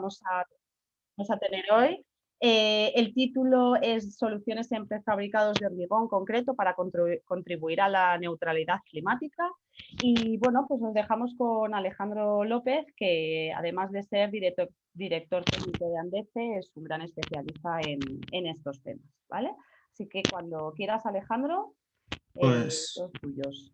vamos a tener hoy. El título es Soluciones en prefabricados de hormigón concreto para contribuir a la neutralidad climática. Y bueno, pues nos dejamos con Alejandro López, que además de ser director técnico de Andece, es un gran especialista en estos temas, ¿vale? Así que cuando quieras, Alejandro, Pues los tuyos.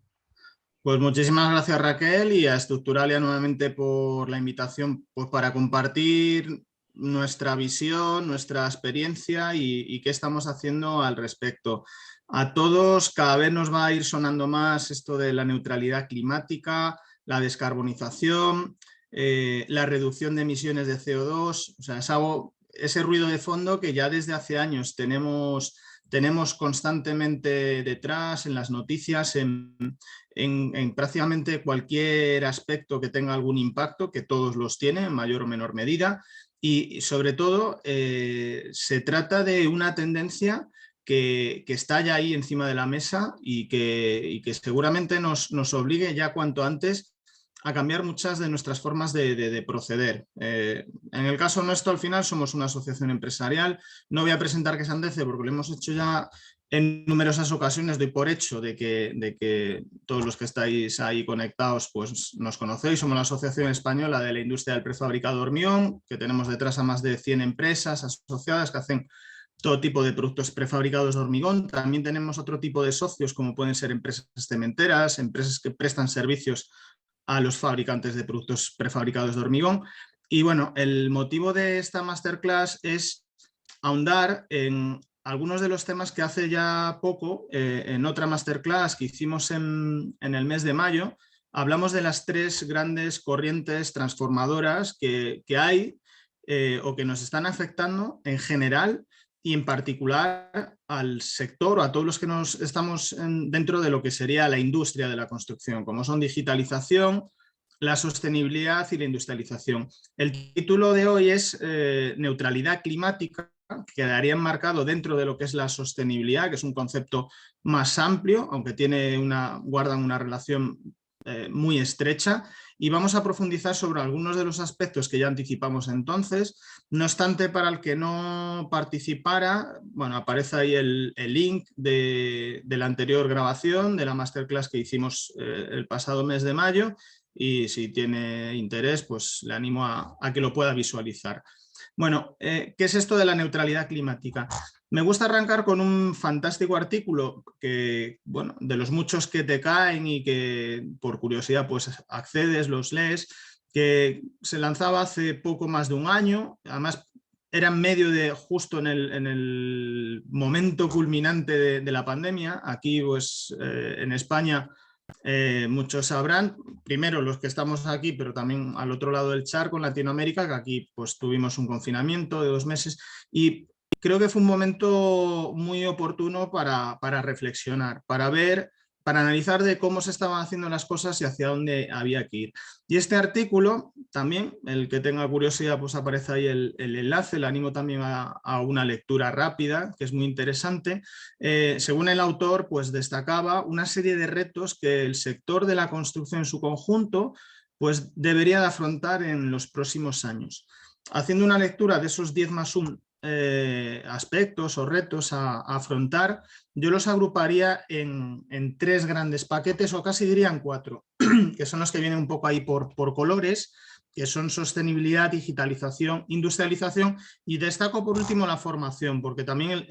Pues muchísimas gracias, Raquel, y a Estructuralia nuevamente por la invitación, pues para compartir nuestra visión, nuestra experiencia y qué estamos haciendo al respecto. A todos cada vez nos va a ir sonando más esto de la neutralidad climática, la descarbonización, la reducción de emisiones de CO2, o sea, es algo, ese ruido de fondo que ya desde hace años tenemos constantemente detrás en las noticias, en prácticamente cualquier aspecto que tenga algún impacto, que todos los tienen en mayor o menor medida, y sobre todo se trata de una tendencia que está ya ahí encima de la mesa y que seguramente nos obligue ya cuanto antes a cambiar muchas de nuestras formas de proceder. En el caso nuestro, al final, somos una asociación empresarial. No voy a presentar qué es Andece porque lo hemos hecho ya en numerosas ocasiones. Doy por hecho de que todos los que estáis ahí conectados pues nos conocéis. Somos la Asociación Española de la Industria del Prefabricado de Hormigón, que tenemos detrás a más de 100 empresas asociadas que hacen todo tipo de productos prefabricados de hormigón. También tenemos otro tipo de socios, como pueden ser empresas cementeras, empresas que prestan servicios a los fabricantes de productos prefabricados de hormigón. Y bueno, el motivo de esta masterclass es ahondar en algunos de los temas que hace ya poco, en otra masterclass que hicimos en el mes de mayo, hablamos de las tres grandes corrientes transformadoras que hay o que nos están afectando en general y en particular al sector o a todos los que estamos dentro de lo que sería la industria de la construcción, como son digitalización, la sostenibilidad y la industrialización. El título de hoy es Neutralidad climática, que quedaría enmarcado dentro de lo que es la sostenibilidad, que es un concepto más amplio, aunque guardan una relación muy estrecha, y vamos a profundizar sobre algunos de los aspectos que ya anticipamos entonces. No obstante, para el que no participara, bueno, aparece ahí el link de la anterior grabación, de la masterclass que hicimos el pasado mes de mayo, y si tiene interés, pues le animo a que lo pueda visualizar. Bueno, ¿qué es esto de la neutralidad climática? Me gusta arrancar con un fantástico artículo que, bueno, de los muchos que te caen y que por curiosidad pues accedes, los lees, que se lanzaba hace poco más de un año. Además era en medio de, justo en el momento culminante de la pandemia. Aquí pues en España muchos sabrán, primero los que estamos aquí, pero también al otro lado del charco, en Latinoamérica, que aquí pues tuvimos un confinamiento de 2 meses y creo que fue un momento muy oportuno para reflexionar, para ver, para analizar de cómo se estaban haciendo las cosas y hacia dónde había que ir. Y este artículo, también, el que tenga curiosidad, pues aparece ahí el enlace, le animo también a una lectura rápida, que es muy interesante. Según el autor, pues destacaba una serie de retos que el sector de la construcción en su conjunto pues debería de afrontar en los próximos años. Haciendo una lectura de esos 10+1 aspectos o retos a afrontar, yo los agruparía en 3 grandes paquetes, o casi dirían 4, que son los que vienen un poco ahí por colores, que son sostenibilidad, digitalización, industrialización, y destaco por último la formación, porque también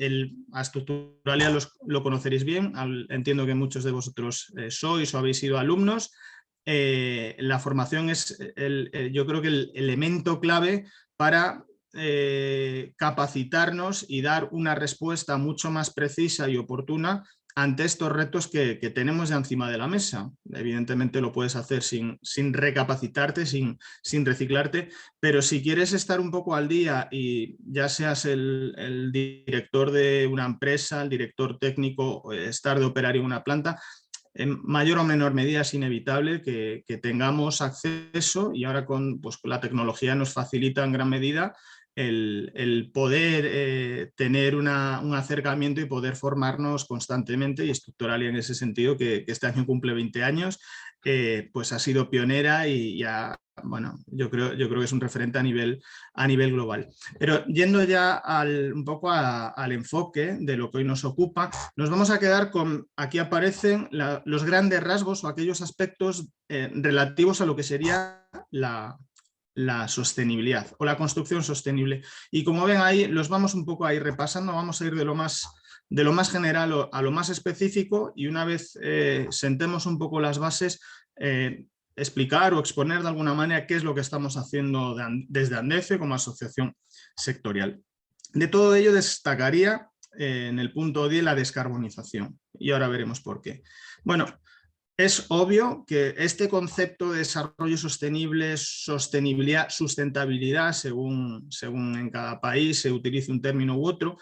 a Estructuralia lo conoceréis bien, entiendo que muchos de vosotros sois o habéis sido alumnos. La formación es yo creo que el elemento clave para capacitarnos y dar una respuesta mucho más precisa y oportuna ante estos retos que tenemos ya encima de la mesa. Evidentemente lo puedes hacer sin recapacitarte, sin reciclarte, pero si quieres estar un poco al día y ya seas el director de una empresa, el director técnico, estar de operario en una planta, en mayor o menor medida es inevitable que tengamos acceso, y ahora con la tecnología nos facilita en gran medida el poder tener un acercamiento y poder formarnos constantemente, y Estructuralia en ese sentido, que este año cumple 20 años, pues ha sido pionera y ya, bueno, yo creo que es un referente a nivel global. Pero yendo ya un poco al enfoque de lo que hoy nos ocupa, nos vamos a quedar con, aquí aparecen los grandes rasgos o aquellos aspectos relativos a lo que sería la sostenibilidad o la construcción sostenible. Y como ven ahí, los vamos un poco a ir repasando, vamos a ir de lo más general a lo más específico, y una vez sentemos un poco las bases, explicar o exponer de alguna manera qué es lo que estamos haciendo desde ANDEFE como asociación sectorial. De todo ello destacaría en el punto 10 la descarbonización, y ahora veremos por qué. Bueno, es obvio que este concepto de desarrollo sostenible, sostenibilidad, sustentabilidad, según en cada país se utilice un término u otro,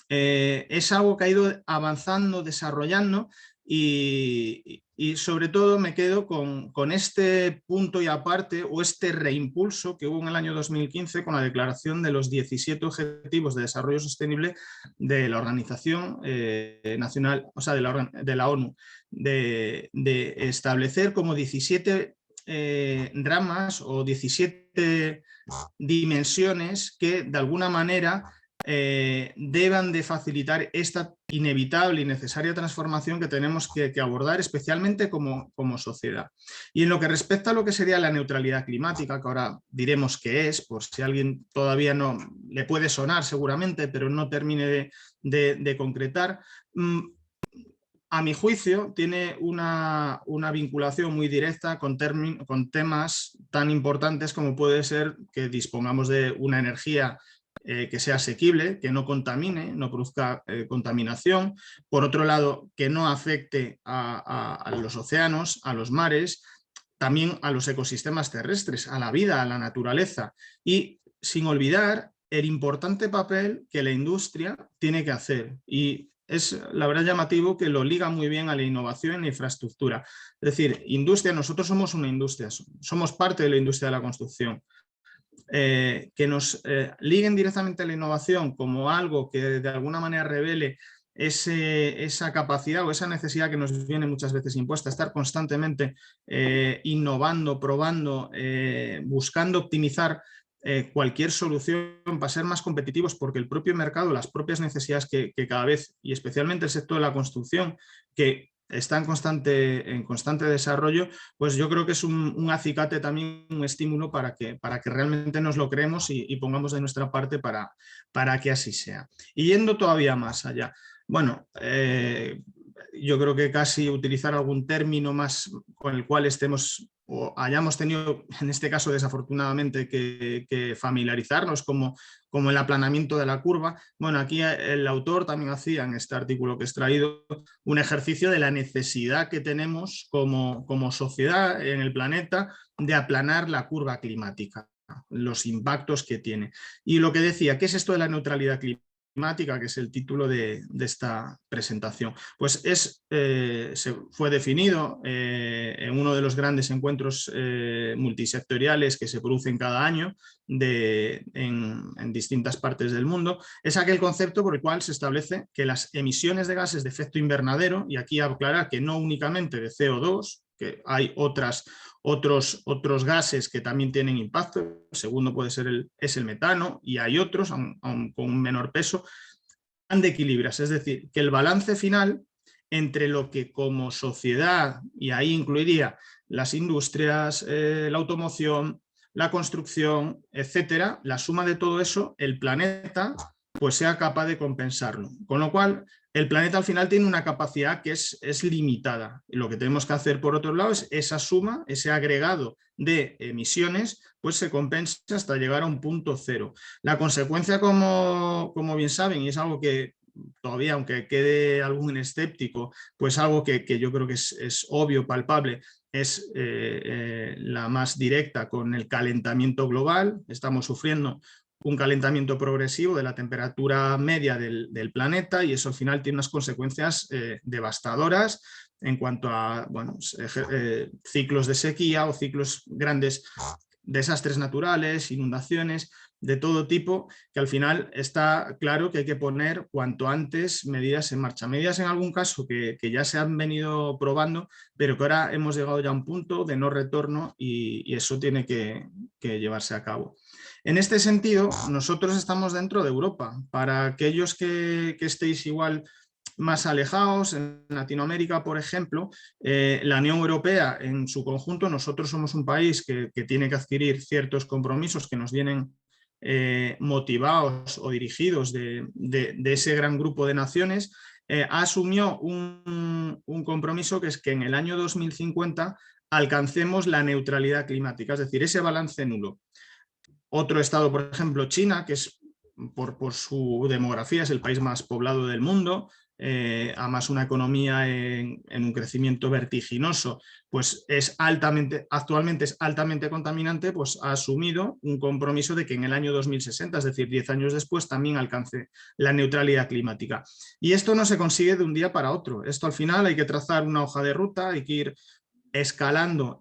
es algo que ha ido avanzando, desarrollando, y sobre todo me quedo con este punto y aparte, o este reimpulso que hubo en el año 2015 con la declaración de los 17 Objetivos de Desarrollo Sostenible de la Organización Nacional, o sea, de la ONU, de establecer como 17 ramas o 17 dimensiones que de alguna manera deban de facilitar esta inevitable y necesaria transformación que tenemos que abordar, especialmente como sociedad. Y en lo que respecta a lo que sería la neutralidad climática, que ahora diremos qué es, por si a alguien todavía no le puede sonar seguramente, pero no termine de concretar, a mi juicio tiene una vinculación muy directa con temas tan importantes como puede ser que dispongamos de una energía que sea asequible, que no contamine, no produzca contaminación. Por otro lado, que no afecte a los océanos, a los mares, también a los ecosistemas terrestres, a la vida, a la naturaleza. Y sin olvidar el importante papel que la industria tiene que hacer. Y es la verdad llamativo que lo liga muy bien a la innovación en la infraestructura. Es decir, industria, nosotros somos una industria, somos parte de la industria de la construcción. Que nos liguen directamente a la innovación como algo que de alguna manera revele esa capacidad o esa necesidad que nos viene muchas veces impuesta, estar constantemente innovando, probando, buscando optimizar cualquier solución para ser más competitivos, porque el propio mercado, las propias necesidades que cada vez, y especialmente el sector de la construcción, que está en constante desarrollo, pues yo creo que es un acicate también, un estímulo para que realmente nos lo creemos y pongamos de nuestra parte para que así sea. Y yendo todavía más allá, bueno, yo creo que casi utilizar algún término más con el cual estemos o hayamos tenido, en este caso desafortunadamente, que familiarizarnos, como el aplanamiento de la curva. Bueno, aquí el autor también hacía en este artículo que he extraído un ejercicio de la necesidad que tenemos como sociedad en el planeta de aplanar la curva climática, los impactos que tiene. Y lo que decía, ¿qué es esto de la neutralidad climática? Que es el título de esta presentación. Pues fue definido en uno de los grandes encuentros multisectoriales que se producen cada año en distintas partes del mundo. Es aquel concepto por el cual se establece que las emisiones de gases de efecto invernadero, y aquí aclarar que no únicamente de CO2, que hay otros gases que también tienen impacto. El segundo puede ser el metano, y hay otros aun con un menor peso, han de equilibrarse. Es decir, que el balance final entre lo que como sociedad, y ahí incluiría las industrias, la automoción, la construcción, etcétera, la suma de todo eso, el planeta pues sea capaz de compensarlo. Con lo cual, el planeta al final tiene una capacidad que es limitada. Y lo que tenemos que hacer, por otro lado, es esa suma, ese agregado de emisiones, pues se compensa hasta llegar a un punto cero. La consecuencia, como bien saben, y es algo que todavía, aunque quede algún escéptico, pues algo que yo creo que es obvio, palpable, es la más directa con el calentamiento global. Estamos sufriendo un calentamiento progresivo de la temperatura media del planeta, y eso al final tiene unas consecuencias devastadoras en cuanto a ciclos de sequía o ciclos grandes, desastres naturales, inundaciones, de todo tipo, que al final está claro que hay que poner cuanto antes medidas en marcha. Medidas en algún caso que ya se han venido probando, pero que ahora hemos llegado ya a un punto de no retorno y eso tiene que llevarse a cabo. En este sentido, nosotros estamos dentro de Europa. Para aquellos que estéis igual más alejados, en Latinoamérica, por ejemplo, la Unión Europea en su conjunto, nosotros somos un país que tiene que adquirir ciertos compromisos que nos vienen motivados o dirigidos de ese gran grupo de naciones, asumió un compromiso que es que en el año 2050 alcancemos la neutralidad climática, es decir, ese balance nulo. Otro estado, por ejemplo, China, que es por su demografía es el país más poblado del mundo, además una economía en un crecimiento vertiginoso, pues actualmente es altamente contaminante, pues ha asumido un compromiso de que en el año 2060, es decir, 10 años después, también alcance la neutralidad climática. Y esto no se consigue de un día para otro. Esto al final hay que trazar una hoja de ruta, hay que ir escalando,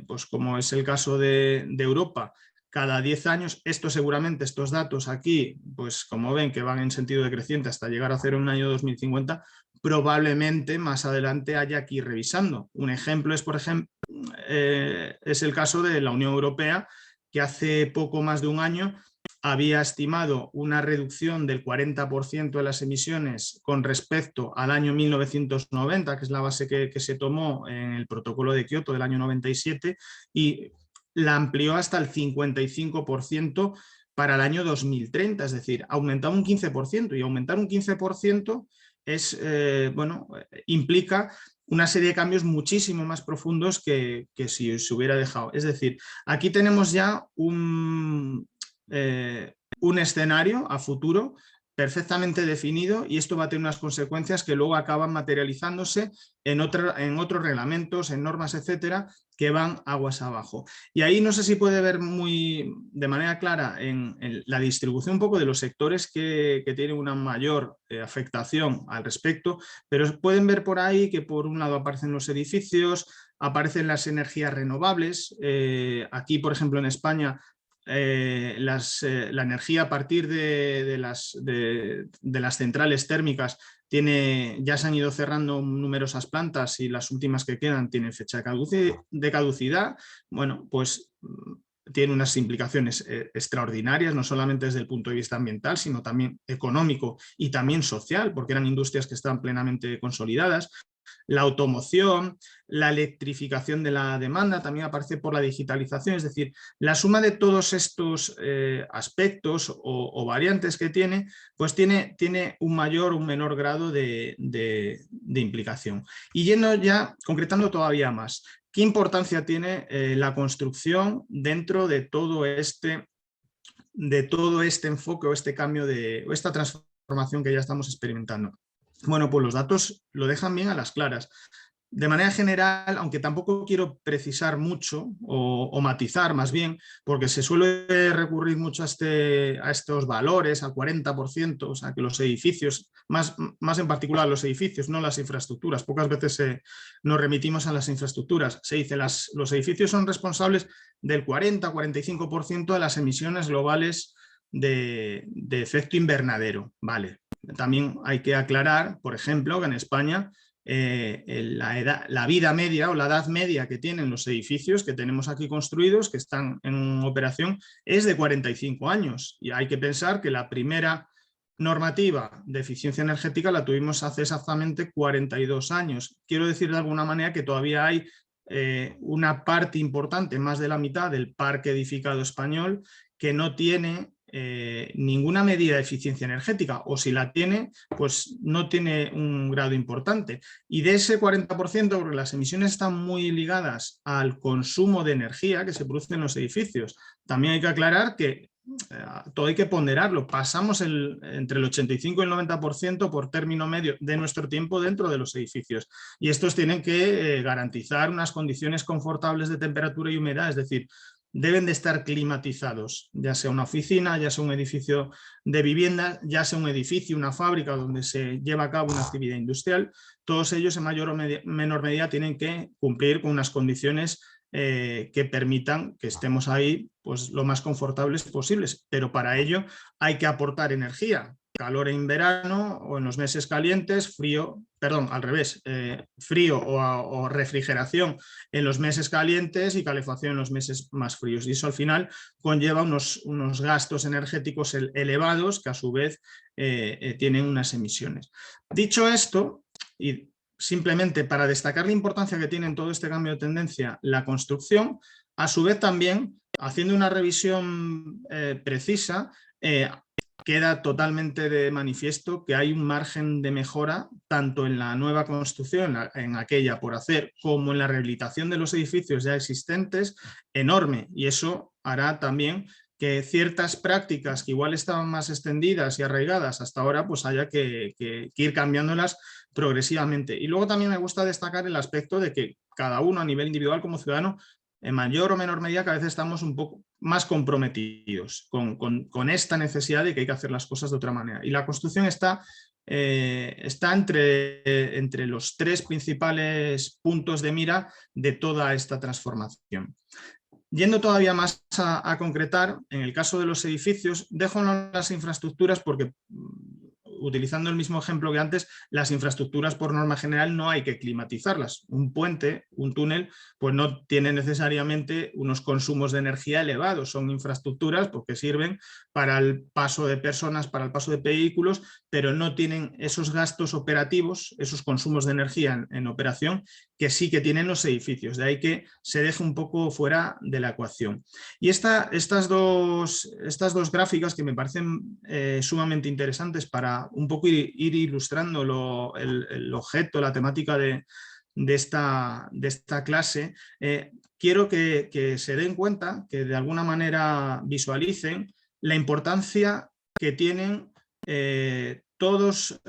pues como es el caso de Europa, cada 10 años. Esto seguramente, estos datos aquí, pues como ven que van en sentido decreciente hasta llegar a cero en el año 2050, probablemente más adelante haya que ir revisando. Un ejemplo es, por ejemplo, es el caso de la Unión Europea, que hace poco más de un año había estimado una reducción del 40% de las emisiones con respecto al año 1990, que es la base que se tomó en el protocolo de Kioto del año 97, y la amplió hasta el 55% para el año 2030, es decir, aumentaba un 15%, y aumentar un 15% es, bueno, implica una serie de cambios muchísimo más profundos que si se hubiera dejado. Es decir, aquí tenemos ya un escenario a futuro perfectamente definido, y esto va a tener unas consecuencias que luego acaban materializándose en otros reglamentos, en normas, etcétera, que van aguas abajo. Y ahí no sé si puede ver de manera clara en la distribución un poco de los sectores que tienen una mayor afectación al respecto, pero pueden ver por ahí que por un lado aparecen los edificios, aparecen las energías renovables. Aquí, por ejemplo, en España, la energía a partir de las centrales térmicas ya se han ido cerrando numerosas plantas, y las últimas que quedan tienen fecha de caducidad. Bueno, pues tiene unas implicaciones extraordinarias, no solamente desde el punto de vista ambiental, sino también económico y también social, porque eran industrias que estaban plenamente consolidadas. La automoción, la electrificación de la demanda también aparece por la digitalización, es decir, la suma de todos estos aspectos o variantes que tiene, pues tiene un mayor o un menor grado de implicación. Y yendo ya, concretando todavía más, ¿qué importancia tiene la construcción dentro de todo este enfoque o este cambio o esta transformación que ya estamos experimentando? Bueno, pues los datos lo dejan bien a las claras. De manera general, aunque tampoco quiero precisar mucho o matizar más bien, porque se suele recurrir mucho a estos valores, al 40%, o sea que los edificios, más en particular los edificios, no las infraestructuras, pocas veces nos remitimos a las infraestructuras. Se dice los edificios son responsables del 40-45% de las emisiones globales de efecto invernadero. Vale. También hay que aclarar, por ejemplo, que en España la vida media o la edad media que tienen los edificios que tenemos aquí construidos, que están en operación, es de 45 años. Y hay que pensar que la primera normativa de eficiencia energética la tuvimos hace exactamente 42 años. Quiero decir de alguna manera que todavía hay una parte importante, más de la mitad del parque edificado español, que no tiene ninguna medida de eficiencia energética, o si la tiene, pues no tiene un grado importante. Y de ese 40%, porque las emisiones están muy ligadas al consumo de energía que se produce en los edificios, también hay que aclarar que todo hay que ponderarlo. Pasamos entre el 85 y el 90% por término medio de nuestro tiempo dentro de los edificios. Y estos tienen que garantizar unas condiciones confortables de temperatura y humedad, es decir, deben de estar climatizados, ya sea una oficina, ya sea un edificio de vivienda, ya sea un edificio, una fábrica donde se lleva a cabo una actividad industrial. Todos ellos en mayor o menor medida tienen que cumplir con unas condiciones que permitan que estemos ahí pues, lo más confortables posibles. Pero para ello hay que aportar energía. Calor en verano o en los meses calientes, frío, perdón, al revés, frío o refrigeración en los meses calientes y calefacción en los meses más fríos. Y eso al final conlleva unos gastos energéticos elevados que a su vez tienen unas emisiones. Dicho esto, y simplemente para destacar la importancia que tiene en todo este cambio de tendencia la construcción, a su vez también, haciendo una revisión precisa, queda totalmente de manifiesto que hay un margen de mejora tanto en la nueva construcción, en aquella por hacer, como en la rehabilitación de los edificios ya existentes, enorme. Y eso hará también que ciertas prácticas que igual estaban más extendidas y arraigadas hasta ahora, pues haya que ir cambiándolas progresivamente. Y luego también me gusta destacar el aspecto de que cada uno a nivel individual como ciudadano, en mayor o menor medida, cada vez estamos un poco más comprometidos con esta necesidad de que hay que hacer las cosas de otra manera. Y la construcción está entre los tres principales puntos de mira de toda esta transformación. Yendo todavía más a concretar, en el caso de los edificios, dejo las infraestructuras porque, utilizando el mismo ejemplo que antes, las infraestructuras por norma general no hay que climatizarlas. Un puente, un túnel, pues no tiene necesariamente unos consumos de energía elevados. Son infraestructuras porque sirven para el paso de personas, para el paso de vehículos, pero no tienen esos gastos operativos, esos consumos de energía en operación que sí que tienen los edificios. De ahí que se deje un poco fuera de la ecuación. Y estas dos gráficas que me parecen sumamente interesantes para un poco ir ilustrando el objeto, la temática de esta clase, quiero que se den cuenta, que de alguna manera visualicen la importancia que tienen todas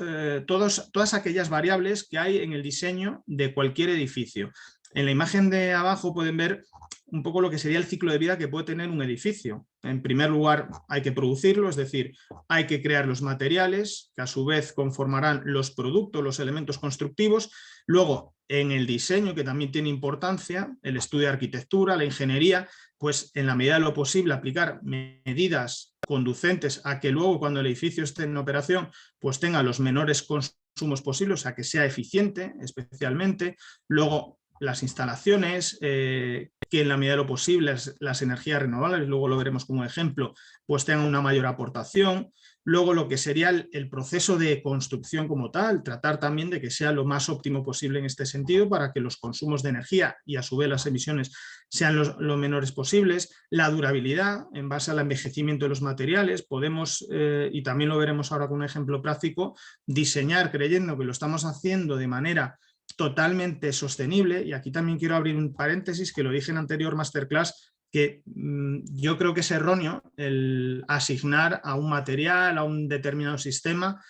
aquellas variables que hay en el diseño de cualquier edificio. En la imagen de abajo pueden ver un poco lo que sería el ciclo de vida que puede tener un edificio. En primer lugar, hay que producirlo, es decir, hay que crear los materiales, que a su vez conformarán los productos, los elementos constructivos. Luego, en el diseño, que también tiene importancia, el estudio de arquitectura, la ingeniería, pues en la medida de lo posible aplicar medidas conducentes a que luego cuando el edificio esté en operación, pues tenga los menores consumos posibles, o sea, que sea eficiente especialmente. Luego, las instalaciones, que en la medida de lo posible las energías renovables, luego lo veremos como ejemplo, pues tengan una mayor aportación. Luego lo que sería el proceso de construcción como tal, tratar también de que sea lo más óptimo posible en este sentido para que los consumos de energía y a su vez las emisiones sean lo menores posibles. La durabilidad en base al envejecimiento de los materiales, podemos, y también lo veremos ahora con un ejemplo práctico, diseñar creyendo que lo estamos haciendo de manera totalmente sostenible, y aquí también quiero abrir un paréntesis que lo dije en anterior masterclass, que yo creo que es erróneo el asignar a un material, a un determinado sistema,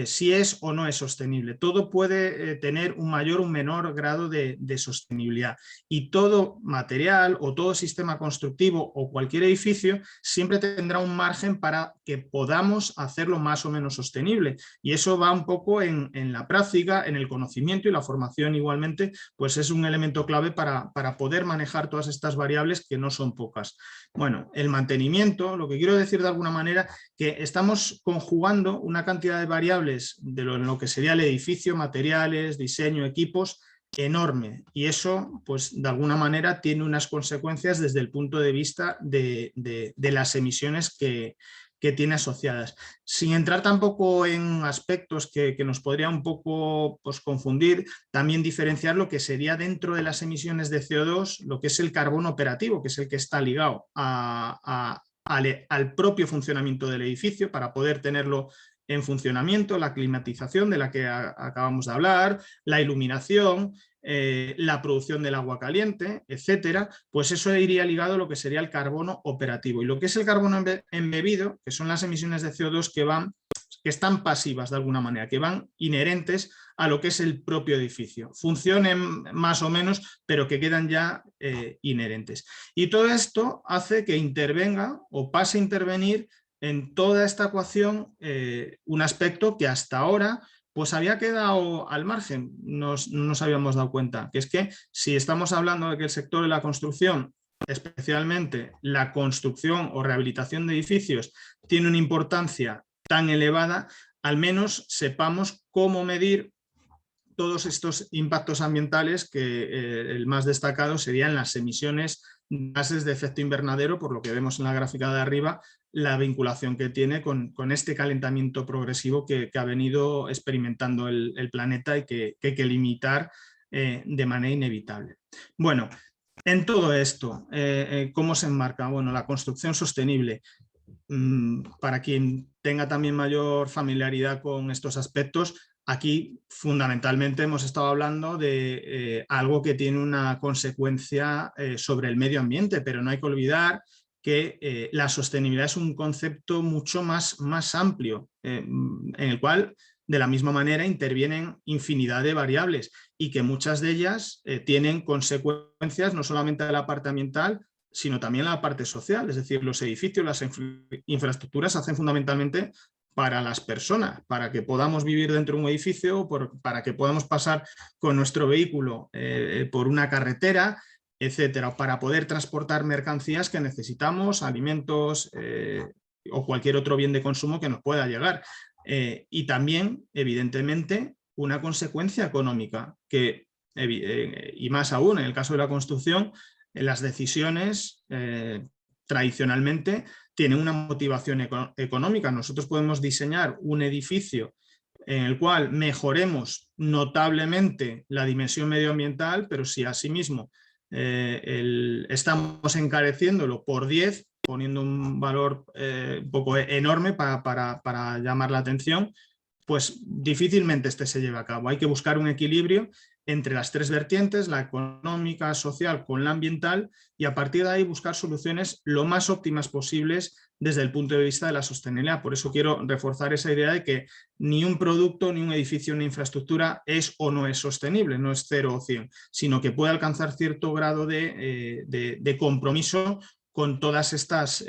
si es o no es sostenible. Todo puede tener un mayor o un menor grado de sostenibilidad, y todo material o todo sistema constructivo o cualquier edificio siempre tendrá un margen para que podamos hacerlo más o menos sostenible, y eso va un poco en la práctica, en el conocimiento, y la formación igualmente pues es un elemento clave para poder manejar todas estas variables que no son pocas. Bueno, el mantenimiento, lo que quiero decir de alguna manera, que estamos conjugando una cantidad de variables de lo que sería el edificio, materiales, diseño, equipos, enorme, y eso pues de alguna manera tiene unas consecuencias desde el punto de vista de las emisiones que tiene asociadas. Sin entrar tampoco en aspectos que nos podría un poco pues, confundir, también diferenciar lo que sería dentro de las emisiones de CO2, lo que es el carbono operativo, que es el que está ligado al propio funcionamiento del edificio para poder tenerlo en funcionamiento, la climatización de la que acabamos de hablar, la iluminación, la producción del agua caliente, etcétera, pues eso iría ligado a lo que sería el carbono operativo. Y lo que es el carbono embebido, que son las emisiones de CO2 que están pasivas de alguna manera, que van inherentes a lo que es el propio edificio. Funcionen más o menos, pero que quedan ya inherentes. Y todo esto hace que intervenga o pase a intervenir en toda esta ecuación un aspecto que hasta ahora pues había quedado al margen, no nos habíamos dado cuenta, que es que si estamos hablando de que el sector de la construcción, especialmente la construcción o rehabilitación de edificios, tiene una importancia tan elevada, al menos sepamos cómo medir todos estos impactos ambientales, que el más destacado serían las emisiones de gases de efecto invernadero, por lo que vemos en la gráfica de arriba, la vinculación que tiene con este calentamiento progresivo que ha venido experimentando el planeta y que hay que limitar de manera inevitable. Bueno, en todo esto, ¿cómo se enmarca? Bueno, la construcción sostenible. Para quien tenga también mayor familiaridad con estos aspectos, aquí fundamentalmente hemos estado hablando de algo que tiene una consecuencia sobre el medio ambiente, pero no hay que olvidar que la sostenibilidad es un concepto mucho más amplio, en el cual de la misma manera intervienen infinidad de variables y que muchas de ellas tienen consecuencias no solamente de la parte ambiental, sino también la parte social, es decir, los edificios, las infraestructuras se hacen fundamentalmente para las personas, para que podamos vivir dentro de un edificio, para que podamos pasar con nuestro vehículo por una carretera, etcétera, para poder transportar mercancías que necesitamos, alimentos o cualquier otro bien de consumo que nos pueda llegar. Y también, evidentemente, una consecuencia económica, que, y más aún en el caso de la construcción, las decisiones tradicionalmente tienen una motivación económica. Nosotros podemos diseñar un edificio en el cual mejoremos notablemente la dimensión medioambiental, pero si asimismo estamos encareciéndolo por 10, poniendo un valor un poco enorme para llamar la atención, pues difícilmente este se lleve a cabo. Hay que buscar un equilibrio entre las tres vertientes, la económica, social con la ambiental, y a partir de ahí buscar soluciones lo más óptimas posibles desde el punto de vista de la sostenibilidad. Por eso quiero reforzar esa idea de que ni un producto, ni un edificio, ni infraestructura es o no es sostenible, no es 0 o 100, sino que puede alcanzar cierto grado de compromiso con todas estas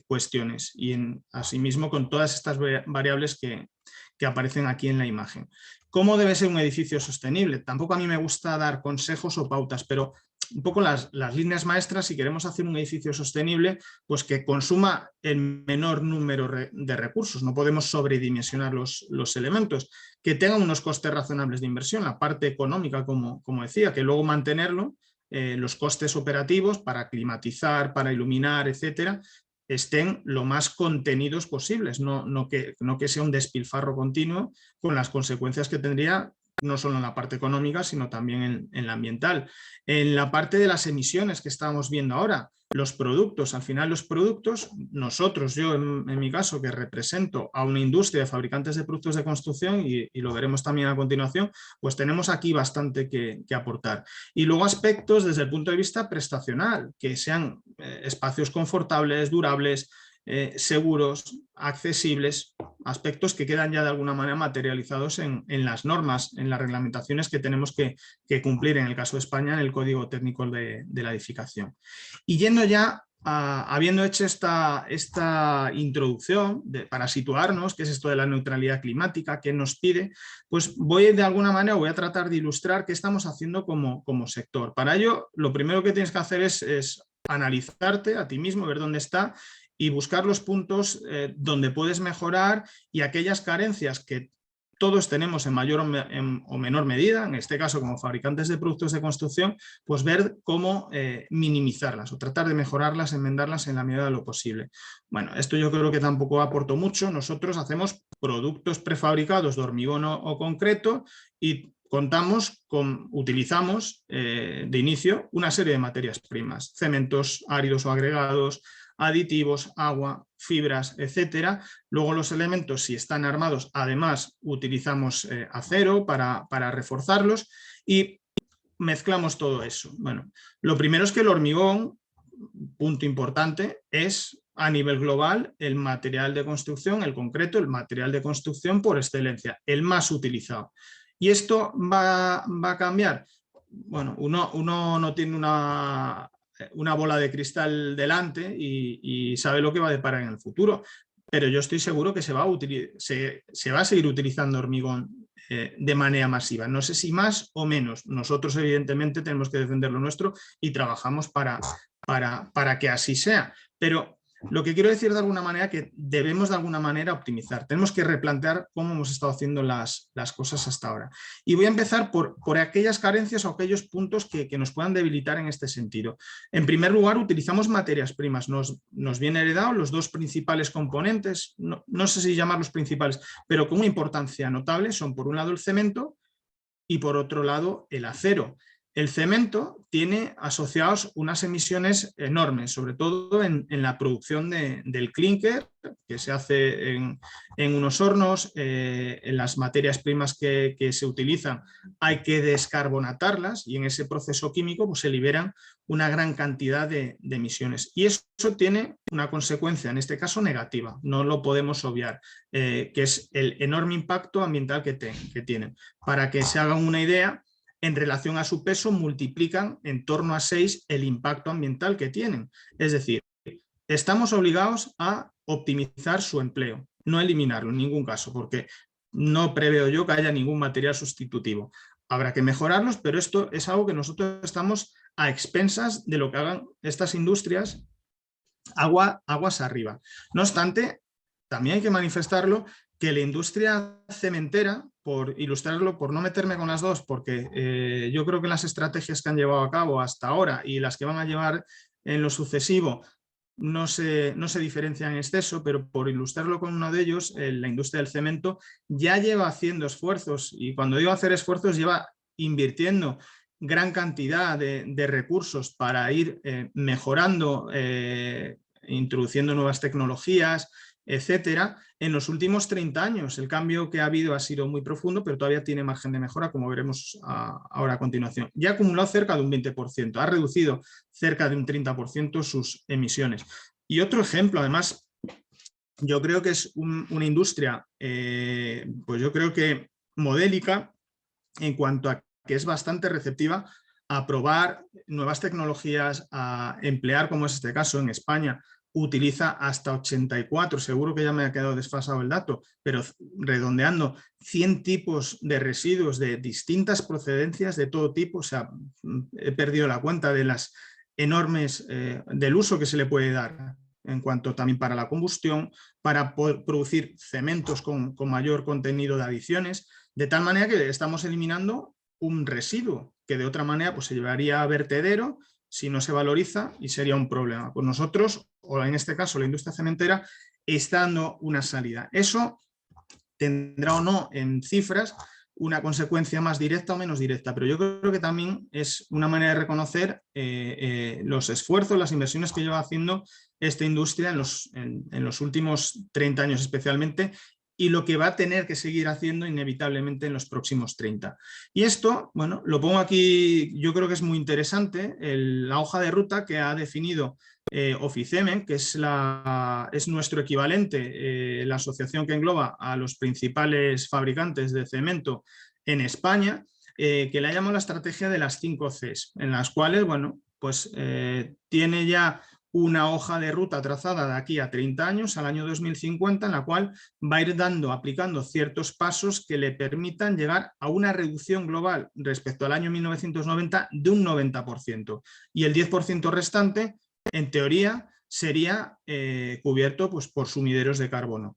cuestiones y asimismo con todas estas variables que aparecen aquí en la imagen. ¿Cómo debe ser un edificio sostenible? Tampoco a mí me gusta dar consejos o pautas, pero un poco las líneas maestras, si queremos hacer un edificio sostenible, pues que consuma el menor número de recursos. No podemos sobredimensionar los elementos, que tengan unos costes razonables de inversión, la parte económica, como decía, que luego mantenerlo, los costes operativos para climatizar, para iluminar, etcétera, estén lo más contenidos posibles, no que sea un despilfarro continuo con las consecuencias que tendría no solo en la parte económica, sino también en la ambiental. En la parte de las emisiones que estamos viendo ahora, los productos, al final los productos, nosotros, yo en mi caso, que represento a una industria de fabricantes de productos de construcción, y lo veremos también a continuación, pues tenemos aquí bastante que aportar. Y luego aspectos desde el punto de vista prestacional, que sean espacios confortables, durables, seguros, accesibles, aspectos que quedan ya de alguna manera materializados en las normas, en las reglamentaciones que tenemos que cumplir en el caso de España en el Código Técnico de la Edificación. Y yendo ya, habiendo hecho esta introducción para situarnos, qué es esto de la neutralidad climática, qué nos pide, pues voy de alguna manera, voy a tratar de ilustrar qué estamos haciendo como sector. Para ello, lo primero que tienes que hacer es analizarte a ti mismo, ver dónde está y buscar los puntos donde puedes mejorar, y aquellas carencias que todos tenemos en mayor o menor medida, en este caso como fabricantes de productos de construcción, pues ver cómo minimizarlas o tratar de mejorarlas, enmendarlas en la medida de lo posible. Bueno, esto yo creo que tampoco aportó mucho. Nosotros hacemos productos prefabricados de hormigón o concreto y utilizamos de inicio una serie de materias primas, cementos áridos o agregados, aditivos, agua, fibras, etcétera. Luego los elementos, si están armados, además utilizamos acero para reforzarlos y mezclamos todo eso. Bueno, lo primero es que el hormigón, punto importante, es a nivel global el material de construcción, el concreto, el material de construcción por excelencia, el más utilizado. ¿Y esto va a cambiar? Bueno, uno no tiene una bola de cristal delante y sabe lo que va a deparar en el futuro, pero yo estoy seguro que se va a seguir utilizando hormigón de manera masiva. No sé si más o menos. Nosotros evidentemente tenemos que defender lo nuestro y trabajamos para que así sea. Pero lo que quiero decir de alguna manera que debemos de alguna manera optimizar. Tenemos que replantear cómo hemos estado haciendo las cosas hasta ahora. Y voy a empezar por aquellas carencias o aquellos puntos que nos puedan debilitar en este sentido. En primer lugar, utilizamos materias primas. Nos viene heredado los dos principales componentes, no sé si llamarlos principales, pero con una importancia notable son por un lado el cemento y por otro lado el acero. El cemento tiene asociados unas emisiones enormes, sobre todo en la producción del clínker, que se hace en unos hornos, en las materias primas que se utilizan hay que descarbonatarlas y en ese proceso químico pues, se liberan una gran cantidad de emisiones. Y eso tiene una consecuencia, en este caso negativa, no lo podemos obviar, que es el enorme impacto ambiental que tienen. Para que se hagan una idea, en relación a su peso multiplican en torno a 6 el impacto ambiental que tienen. Es decir, estamos obligados a optimizar su empleo, no eliminarlo en ningún caso, porque no preveo yo que haya ningún material sustitutivo. Habrá que mejorarlos, pero esto es algo que nosotros estamos a expensas de lo que hagan estas industrias aguas arriba. No obstante, también hay que manifestarlo que la industria cementera, por ilustrarlo, por no meterme con las dos, porque yo creo que las estrategias que han llevado a cabo hasta ahora y las que van a llevar en lo sucesivo no se diferencian en exceso, pero por ilustrarlo con uno de ellos, la industria del cemento ya lleva haciendo esfuerzos, y cuando digo hacer esfuerzos, lleva invirtiendo gran cantidad de recursos para ir mejorando, introduciendo nuevas tecnologías, etcétera. En los últimos 30 años el cambio que ha habido ha sido muy profundo, pero todavía tiene margen de mejora, como veremos ahora a continuación. Ya ha acumulado cerca de un 20%, ha reducido cerca de un 30% sus emisiones. Y otro ejemplo, además, yo creo que es una industria, pues yo creo que modélica, en cuanto a que es bastante receptiva a probar nuevas tecnologías, a emplear, como es este caso en España, utiliza hasta 84, seguro que ya me ha quedado desfasado el dato, pero redondeando, 100 tipos de residuos de distintas procedencias de todo tipo. O sea, he perdido la cuenta de las enormes, del uso que se le puede dar en cuanto también para la combustión, para poder producir cementos con mayor contenido de adiciones, de tal manera que estamos eliminando un residuo que de otra manera pues, se llevaría a vertedero si no se valoriza y sería un problema. Pues nosotros, o en este caso la industria cementera, está dando una salida. Eso tendrá o no en cifras una consecuencia más directa o menos directa, pero yo creo que también es una manera de reconocer los esfuerzos, las inversiones que lleva haciendo esta industria en los últimos 30 años especialmente, y lo que va a tener que seguir haciendo inevitablemente en los próximos 30. Y esto, bueno, lo pongo aquí, yo creo que es muy interesante, la hoja de ruta que ha definido Oficemen, que es nuestro equivalente, la asociación que engloba a los principales fabricantes de cemento en España, que le ha llamado la estrategia de las 5 Cs, en las cuales, bueno, pues tiene ya una hoja de ruta trazada de aquí a 30 años, al año 2050, en la cual va a ir aplicando ciertos pasos que le permitan llegar a una reducción global respecto al año 1990 de un 90%. Y el 10% restante, en teoría, sería cubierto pues, por sumideros de carbono.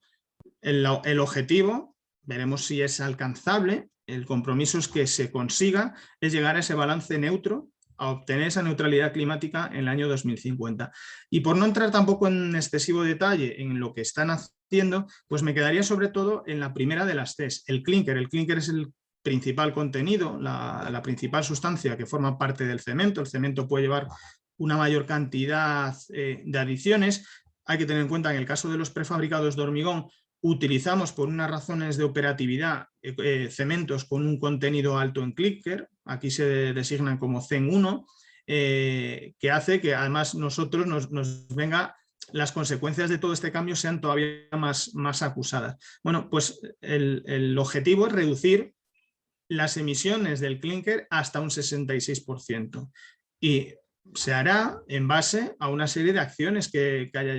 El objetivo, veremos si es alcanzable, el compromiso es que se consiga, es llegar a ese balance neutro, a obtener esa neutralidad climática en el año 2050. Y por no entrar tampoco en excesivo detalle en lo que están haciendo, pues me quedaría sobre todo en la primera de las Cs, el clínker. El clínker es el principal contenido, la principal sustancia que forma parte del cemento. El cemento puede llevar una mayor cantidad de adiciones. Hay que tener en cuenta que en el caso de los prefabricados de hormigón, utilizamos por unas razones de operatividad cementos con un contenido alto en clínker, aquí se designan como CEN1, que hace que además nosotros nos venga, las consecuencias de todo este cambio sean todavía más acusadas. Bueno, pues el objetivo es reducir las emisiones del clínker hasta un 66%. Y se hará en base a una serie de acciones que haya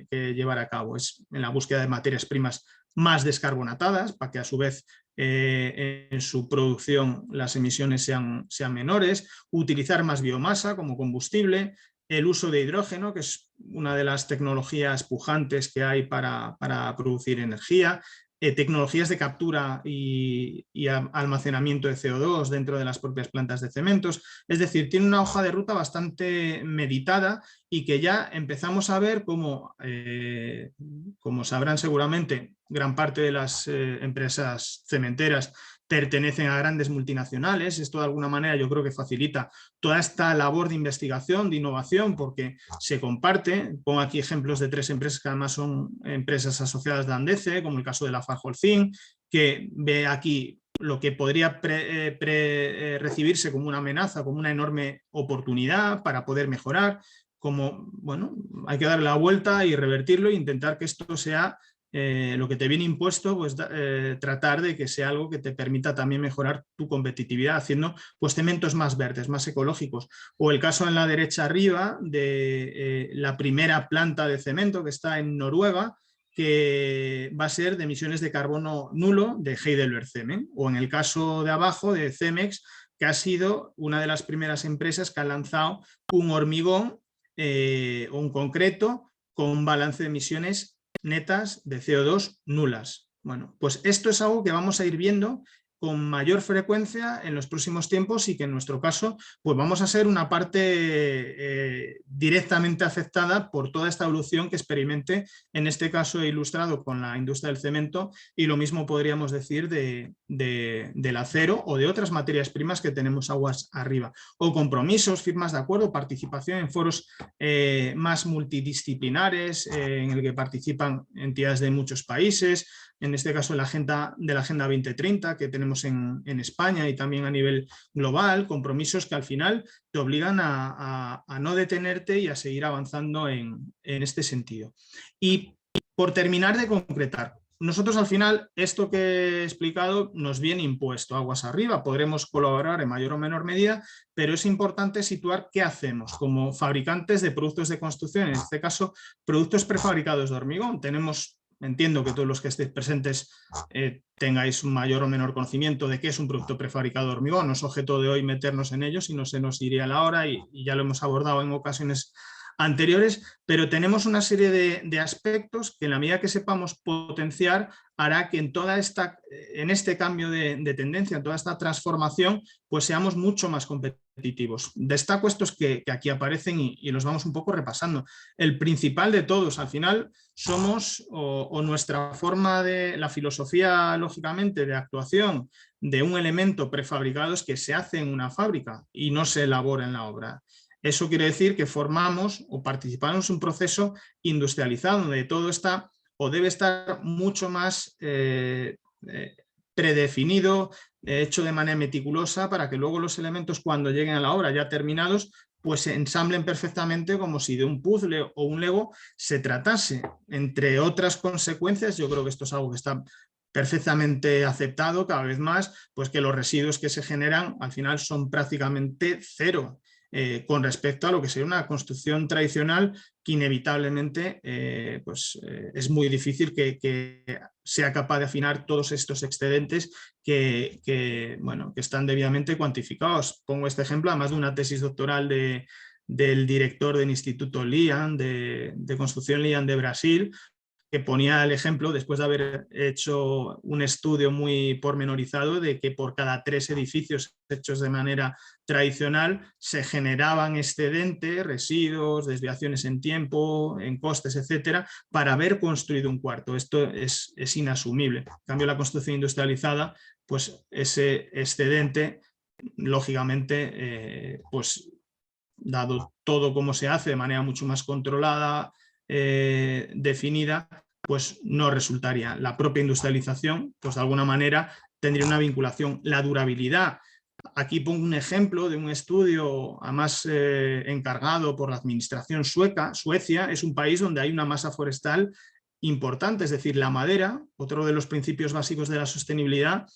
que llevar a cabo. Es en la búsqueda de materias primas más descarbonatadas, para que a su vez en su producción las emisiones sean menores, utilizar más biomasa como combustible, el uso de hidrógeno, que es una de las tecnologías pujantes que hay para producir energía, tecnologías de captura y almacenamiento de CO2 dentro de las propias plantas de cementos. Es decir, tiene una hoja de ruta bastante meditada y que ya empezamos a ver cómo, como sabrán seguramente, gran parte de las empresas cementeras pertenecen a grandes multinacionales. Esto de alguna manera yo creo que facilita toda esta labor de investigación, de innovación, porque se comparte. Pongo aquí ejemplos de 3 empresas que además son empresas asociadas de Andece, como el caso de Lafarge-Holcim, que ve aquí lo que podría recibirse como una amenaza, como una enorme oportunidad para poder mejorar, como, bueno, hay que darle la vuelta y revertirlo e intentar que esto sea lo que te viene impuesto, pues tratar de que sea algo que te permita también mejorar tu competitividad, haciendo pues cementos más verdes, más ecológicos. O el caso en la derecha arriba de la primera planta de cemento que está en Noruega, que va a ser de emisiones de carbono nulo de Heidelberg Cement. O en el caso de abajo de Cemex, que ha sido una de las primeras empresas que ha lanzado un hormigón o un concreto con un balance de emisiones netas de CO2 nulas. Bueno, pues esto es algo que vamos a ir viendo con mayor frecuencia en los próximos tiempos y que en nuestro caso pues vamos a ser una parte directamente afectada por toda esta evolución que experimente, en este caso ilustrado con la industria del cemento, y lo mismo podríamos decir del acero o de otras materias primas que tenemos aguas arriba, o compromisos, firmas de acuerdo, participación en foros más multidisciplinares en el que participan entidades de muchos países, en este caso la Agenda 2030 que tenemos en España y también a nivel global, compromisos que al final te obligan a no detenerte y a seguir avanzando en este sentido. Y por terminar de concretar, nosotros al final esto que he explicado nos viene impuesto aguas arriba, podremos colaborar en mayor o menor medida, pero es importante situar qué hacemos como fabricantes de productos de construcción, en este caso productos prefabricados de hormigón. Entiendo que todos los que estéis presentes tengáis un mayor o menor conocimiento de qué es un producto prefabricado de hormigón. No es objeto de hoy meternos en ello, si no se nos iría la hora y ya lo hemos abordado en ocasiones anteriores, pero tenemos una serie de aspectos que en la medida que sepamos potenciar hará que en este cambio de tendencia, en toda esta transformación, pues seamos mucho más competitivos. Destaco estos que aquí aparecen y los vamos un poco repasando. El principal de todos, al final, somos o nuestra forma de la filosofía, lógicamente, de actuación de un elemento prefabricado es que se hace en una fábrica y no se elabora en la obra. Eso quiere decir que formamos o participamos en un proceso industrializado donde todo está o debe estar mucho más predefinido, hecho de manera meticulosa para que luego los elementos cuando lleguen a la obra ya terminados pues se ensamblen perfectamente como si de un puzzle o un Lego se tratase. Entre otras consecuencias, yo creo que esto es algo que está perfectamente aceptado cada vez más, pues que los residuos que se generan al final son prácticamente cero. Con respecto a lo que sería una construcción tradicional que inevitablemente es muy difícil que sea capaz de afinar todos estos excedentes que están debidamente cuantificados. Pongo este ejemplo, además de una tesis doctoral del director del Instituto Lian, de Construcción Lian de Brasil, que ponía el ejemplo, después de haber hecho un estudio muy pormenorizado, de que por cada 3 edificios hechos de manera tradicional se generaban excedentes, residuos, desviaciones en tiempo, en costes, etcétera, para haber construido un cuarto. Esto es inasumible. En cambio, la construcción industrializada, pues ese excedente, lógicamente, pues dado todo como se hace de manera mucho más controlada, definida, pues no resultaría. La propia industrialización, pues de alguna manera tendría una vinculación. La durabilidad. Aquí pongo un ejemplo de un estudio, además encargado por la administración sueca. Suecia es un país donde hay una masa forestal importante, es decir, la madera, otro de los principios básicos de la sostenibilidad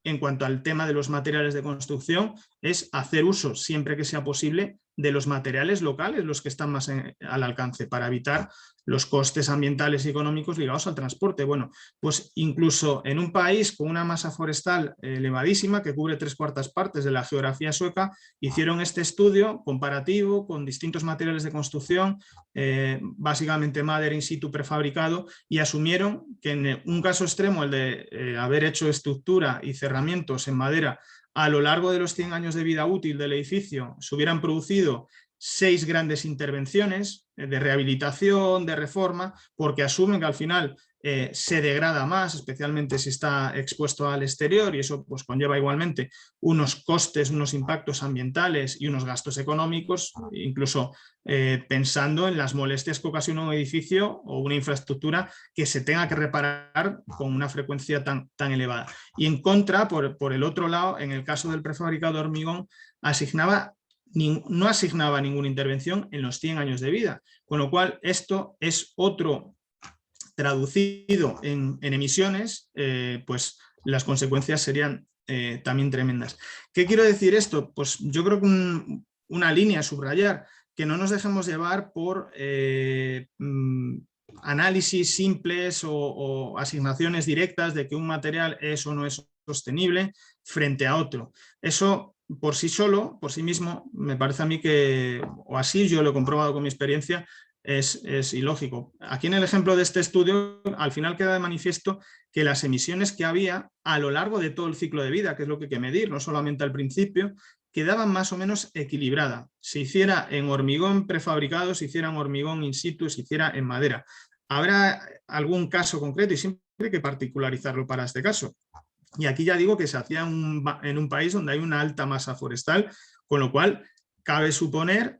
en cuanto al tema de los materiales de construcción, es hacer uso, siempre que sea posible, de los materiales locales los que están más al alcance para evitar los costes ambientales y económicos ligados al transporte. Bueno, pues incluso en un país con una masa forestal elevadísima, que cubre 3/4 partes de la geografía sueca, hicieron este estudio comparativo con distintos materiales de construcción, básicamente madera in situ prefabricado, y asumieron que en un caso extremo, el de haber hecho estructura y cerramientos en madera, a lo largo de los 100 años de vida útil del edificio se hubieran producido 6 grandes intervenciones de rehabilitación, de reforma, porque asumen que al final se degrada más, especialmente si está expuesto al exterior, y eso pues conlleva igualmente unos costes, unos impactos ambientales y unos gastos económicos, incluso pensando en las molestias que ocasiona un edificio o una infraestructura que se tenga que reparar con una frecuencia tan elevada. Y en contra, por el otro lado, en el caso del prefabricado de hormigón, no asignaba ninguna intervención en los 100 años de vida, con lo cual esto es otro traducido en emisiones, pues las consecuencias serían también tremendas. ¿Qué quiero decir esto? Pues yo creo que una línea a subrayar, que no nos dejemos llevar por análisis simples o asignaciones directas de que un material es o no es sostenible frente a otro. Eso por sí solo, por sí mismo, me parece a mí que, o así yo lo he comprobado con mi experiencia, es ilógico. Aquí en el ejemplo de este estudio, al final queda de manifiesto que las emisiones que había a lo largo de todo el ciclo de vida, que es lo que hay que medir, no solamente al principio, quedaban más o menos equilibradas. Se hiciera en hormigón prefabricado, se hiciera en hormigón in situ, se hiciera en madera. Habrá algún caso concreto y siempre hay que particularizarlo para este caso. Y aquí ya digo que se hacía en un país donde hay una alta masa forestal, con lo cual cabe suponer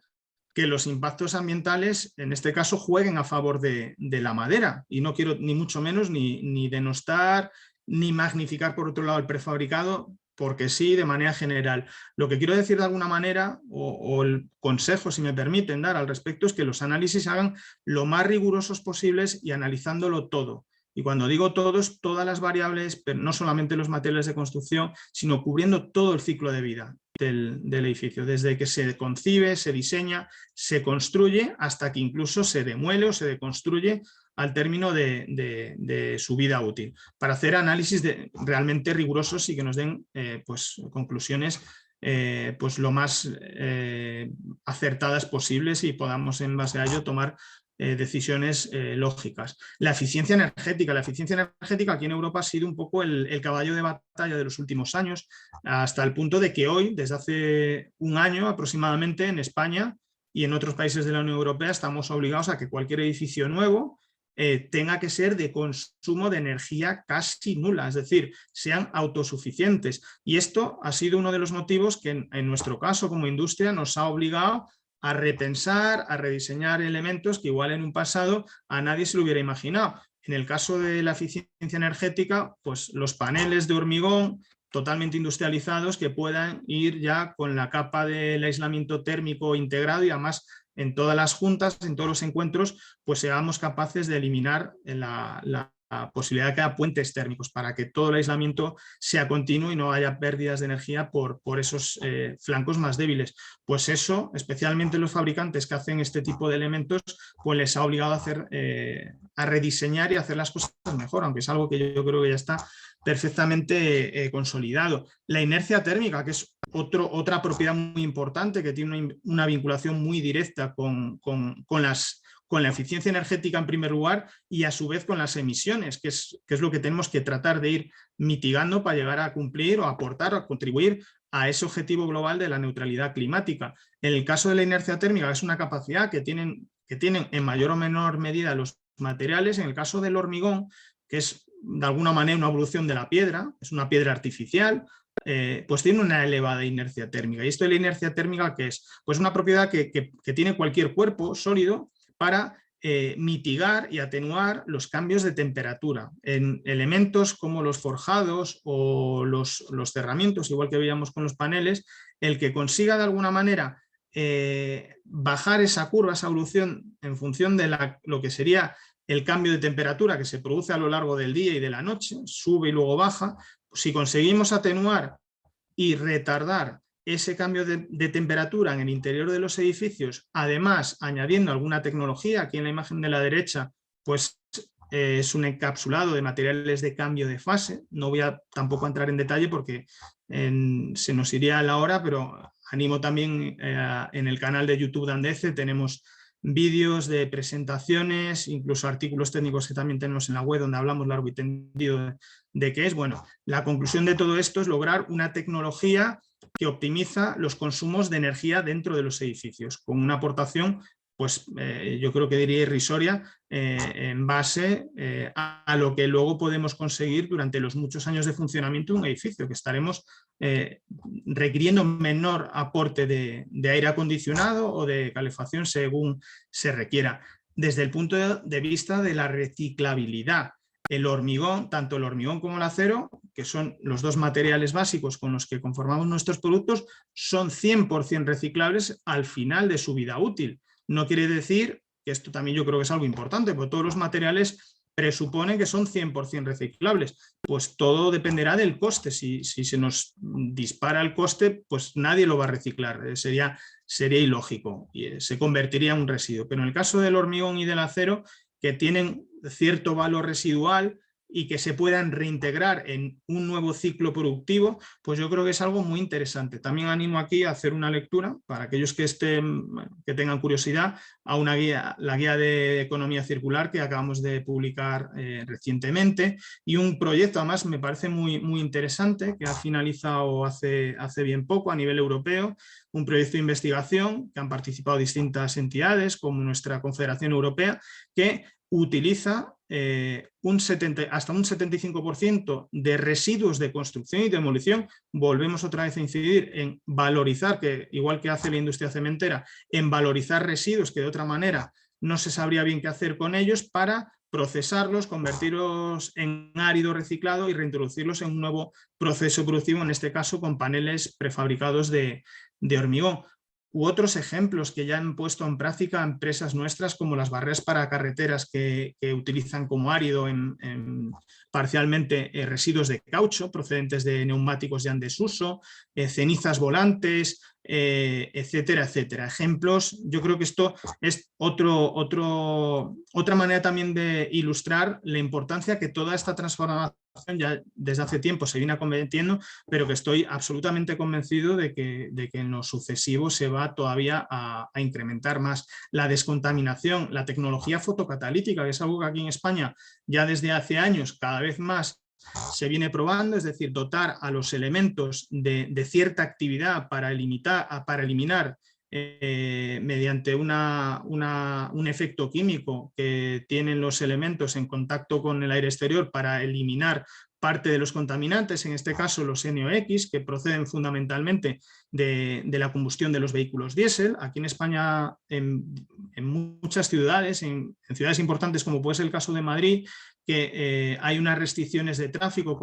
que los impactos ambientales, en este caso, jueguen a favor de la madera. Y no quiero ni mucho menos ni denostar ni magnificar por otro lado el prefabricado, porque sí, de manera general. Lo que quiero decir de alguna manera, o el consejo, si me permiten dar al respecto, es que los análisis se hagan lo más rigurosos posibles y analizándolo todo. Y cuando digo todos, todas las variables, pero no solamente los materiales de construcción, sino cubriendo todo el ciclo de vida del edificio, desde que se concibe, se diseña, se construye, hasta que incluso se demuele o se deconstruye al término de su vida útil, para hacer análisis realmente rigurosos y que nos den pues, conclusiones pues lo más acertadas posibles y podamos en base a ello tomar decisiones lógicas. La eficiencia energética aquí en Europa ha sido un poco el caballo de batalla de los últimos años, hasta el punto de que hoy, desde hace un año aproximadamente, en España y en otros países de la Unión Europea estamos obligados a que cualquier edificio nuevo tenga que ser de consumo de energía casi nula, es decir, sean autosuficientes. Y esto ha sido uno de los motivos que en nuestro caso como industria nos ha obligado a repensar, a rediseñar elementos que igual en un pasado a nadie se lo hubiera imaginado. En el caso de la eficiencia energética, pues los paneles de hormigón totalmente industrializados que puedan ir ya con la capa del aislamiento térmico integrado y además en todas las juntas, en todos los encuentros, pues seamos capaces de eliminar la posibilidad de que haya puentes térmicos para que todo el aislamiento sea continuo y no haya pérdidas de energía por esos flancos más débiles. Pues eso, especialmente los fabricantes que hacen este tipo de elementos, pues les ha obligado a hacer, a rediseñar y hacer las cosas mejor, aunque es algo que yo creo que ya está perfectamente consolidado. La inercia térmica, que es otra propiedad muy importante que tiene una vinculación muy directa con la eficiencia energética en primer lugar y a su vez con las emisiones, que es lo que tenemos que tratar de ir mitigando para llegar a cumplir o aportar o a contribuir a ese objetivo global de la neutralidad climática. En el caso de la inercia térmica es una capacidad que tienen en mayor o menor medida los materiales. En el caso del hormigón, que es de alguna manera una evolución de la piedra, es una piedra artificial, pues tiene una elevada inercia térmica. ¿Y esto de la inercia térmica qué es? Pues una propiedad que tiene cualquier cuerpo sólido para mitigar y atenuar los cambios de temperatura en elementos como los forjados o los cerramientos, igual que veíamos con los paneles. El que consiga de alguna manera bajar esa curva, esa evolución en función de lo que sería el cambio de temperatura que se produce a lo largo del día y de la noche, sube y luego baja. Si conseguimos atenuar y retardar ese cambio de temperatura en el interior de los edificios, además añadiendo alguna tecnología, aquí en la imagen de la derecha, pues es un encapsulado de materiales de cambio de fase. No voy a tampoco entrar en detalle porque se nos iría la hora, pero animo también en el canal de YouTube de Andece, tenemos vídeos de presentaciones, incluso artículos técnicos que también tenemos en la web donde hablamos largo y tendido de qué es. Bueno, la conclusión de todo esto es lograr una tecnología que optimiza los consumos de energía dentro de los edificios, con una aportación, pues yo creo que diría irrisoria, en base a lo que luego podemos conseguir durante los muchos años de funcionamiento de un edificio, que estaremos requiriendo menor aporte de aire acondicionado o de calefacción según se requiera. Desde el punto de vista de la reciclabilidad, el hormigón, tanto el hormigón como el acero, que son los dos materiales básicos con los que conformamos nuestros productos, son 100% reciclables al final de su vida útil. No quiere decir, que esto también yo creo que es algo importante, porque todos los materiales presuponen que son 100% reciclables. Pues todo dependerá del coste. Si se nos dispara el coste, pues nadie lo va a reciclar. Sería ilógico y se convertiría en un residuo. Pero en el caso del hormigón y del acero, que tienen cierto valor residual y que se puedan reintegrar en un nuevo ciclo productivo, pues yo creo que es algo muy interesante. También animo aquí a hacer una lectura para aquellos que tengan curiosidad a una guía, la guía de economía circular que acabamos de publicar recientemente, y un proyecto además me parece muy, muy interesante que ha finalizado hace bien poco a nivel europeo, un proyecto de investigación que han participado distintas entidades como nuestra Confederación Europea, que utiliza hasta un 75% de residuos de construcción y demolición. Volvemos otra vez a incidir en valorizar, que igual que hace la industria cementera, en valorizar residuos que de otra manera no se sabría bien qué hacer con ellos, para procesarlos, convertirlos en árido reciclado y reintroducirlos en un nuevo proceso productivo, en este caso con paneles prefabricados de hormigón. U otros ejemplos que ya han puesto en práctica empresas nuestras, como las barreras para carreteras que utilizan como árido parcialmente residuos de caucho procedentes de neumáticos ya en desuso, cenizas volantes, etcétera, etcétera. Ejemplos, yo creo que esto es otra manera también de ilustrar la importancia que toda esta transformación ya desde hace tiempo se viene acometiendo, pero que estoy absolutamente convencido de que en lo sucesivo se va todavía a incrementar más. La descontaminación, la tecnología fotocatalítica, que es algo que aquí en España ya desde hace años cada vez más se viene probando, es decir, dotar a los elementos de cierta actividad para eliminar mediante un efecto químico que tienen los elementos en contacto con el aire exterior para eliminar parte de los contaminantes, en este caso los NOx, que proceden fundamentalmente de la combustión de los vehículos diésel. Aquí en España, en muchas ciudades, en ciudades importantes como puede ser el caso de Madrid, que hay unas restricciones de tráfico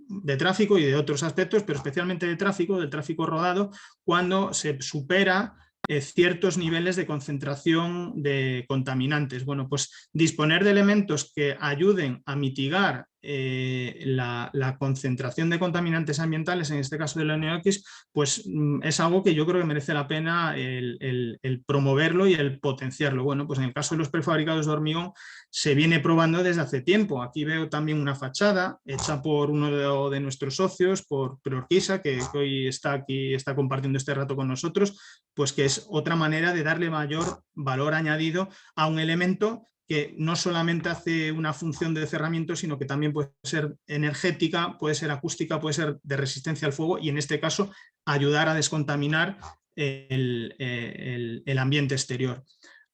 de tráfico y de otros aspectos, pero especialmente de tráfico, del tráfico rodado, cuando se supera ciertos niveles de concentración de contaminantes. Bueno, pues disponer de elementos que ayuden a mitigar la concentración de contaminantes ambientales, en este caso del NOx, pues es algo que yo creo que merece la pena el promoverlo y el potenciarlo. Bueno, pues en el caso de los prefabricados de hormigón se viene probando desde hace tiempo. Aquí veo también una fachada hecha por uno de nuestros socios, por Preorquisa, que hoy está aquí, está compartiendo este rato con nosotros, pues que es otra manera de darle mayor valor añadido a un elemento que no solamente hace una función de cerramiento, sino que también puede ser energética, puede ser acústica, puede ser de resistencia al fuego, y en este caso ayudar a descontaminar el ambiente exterior.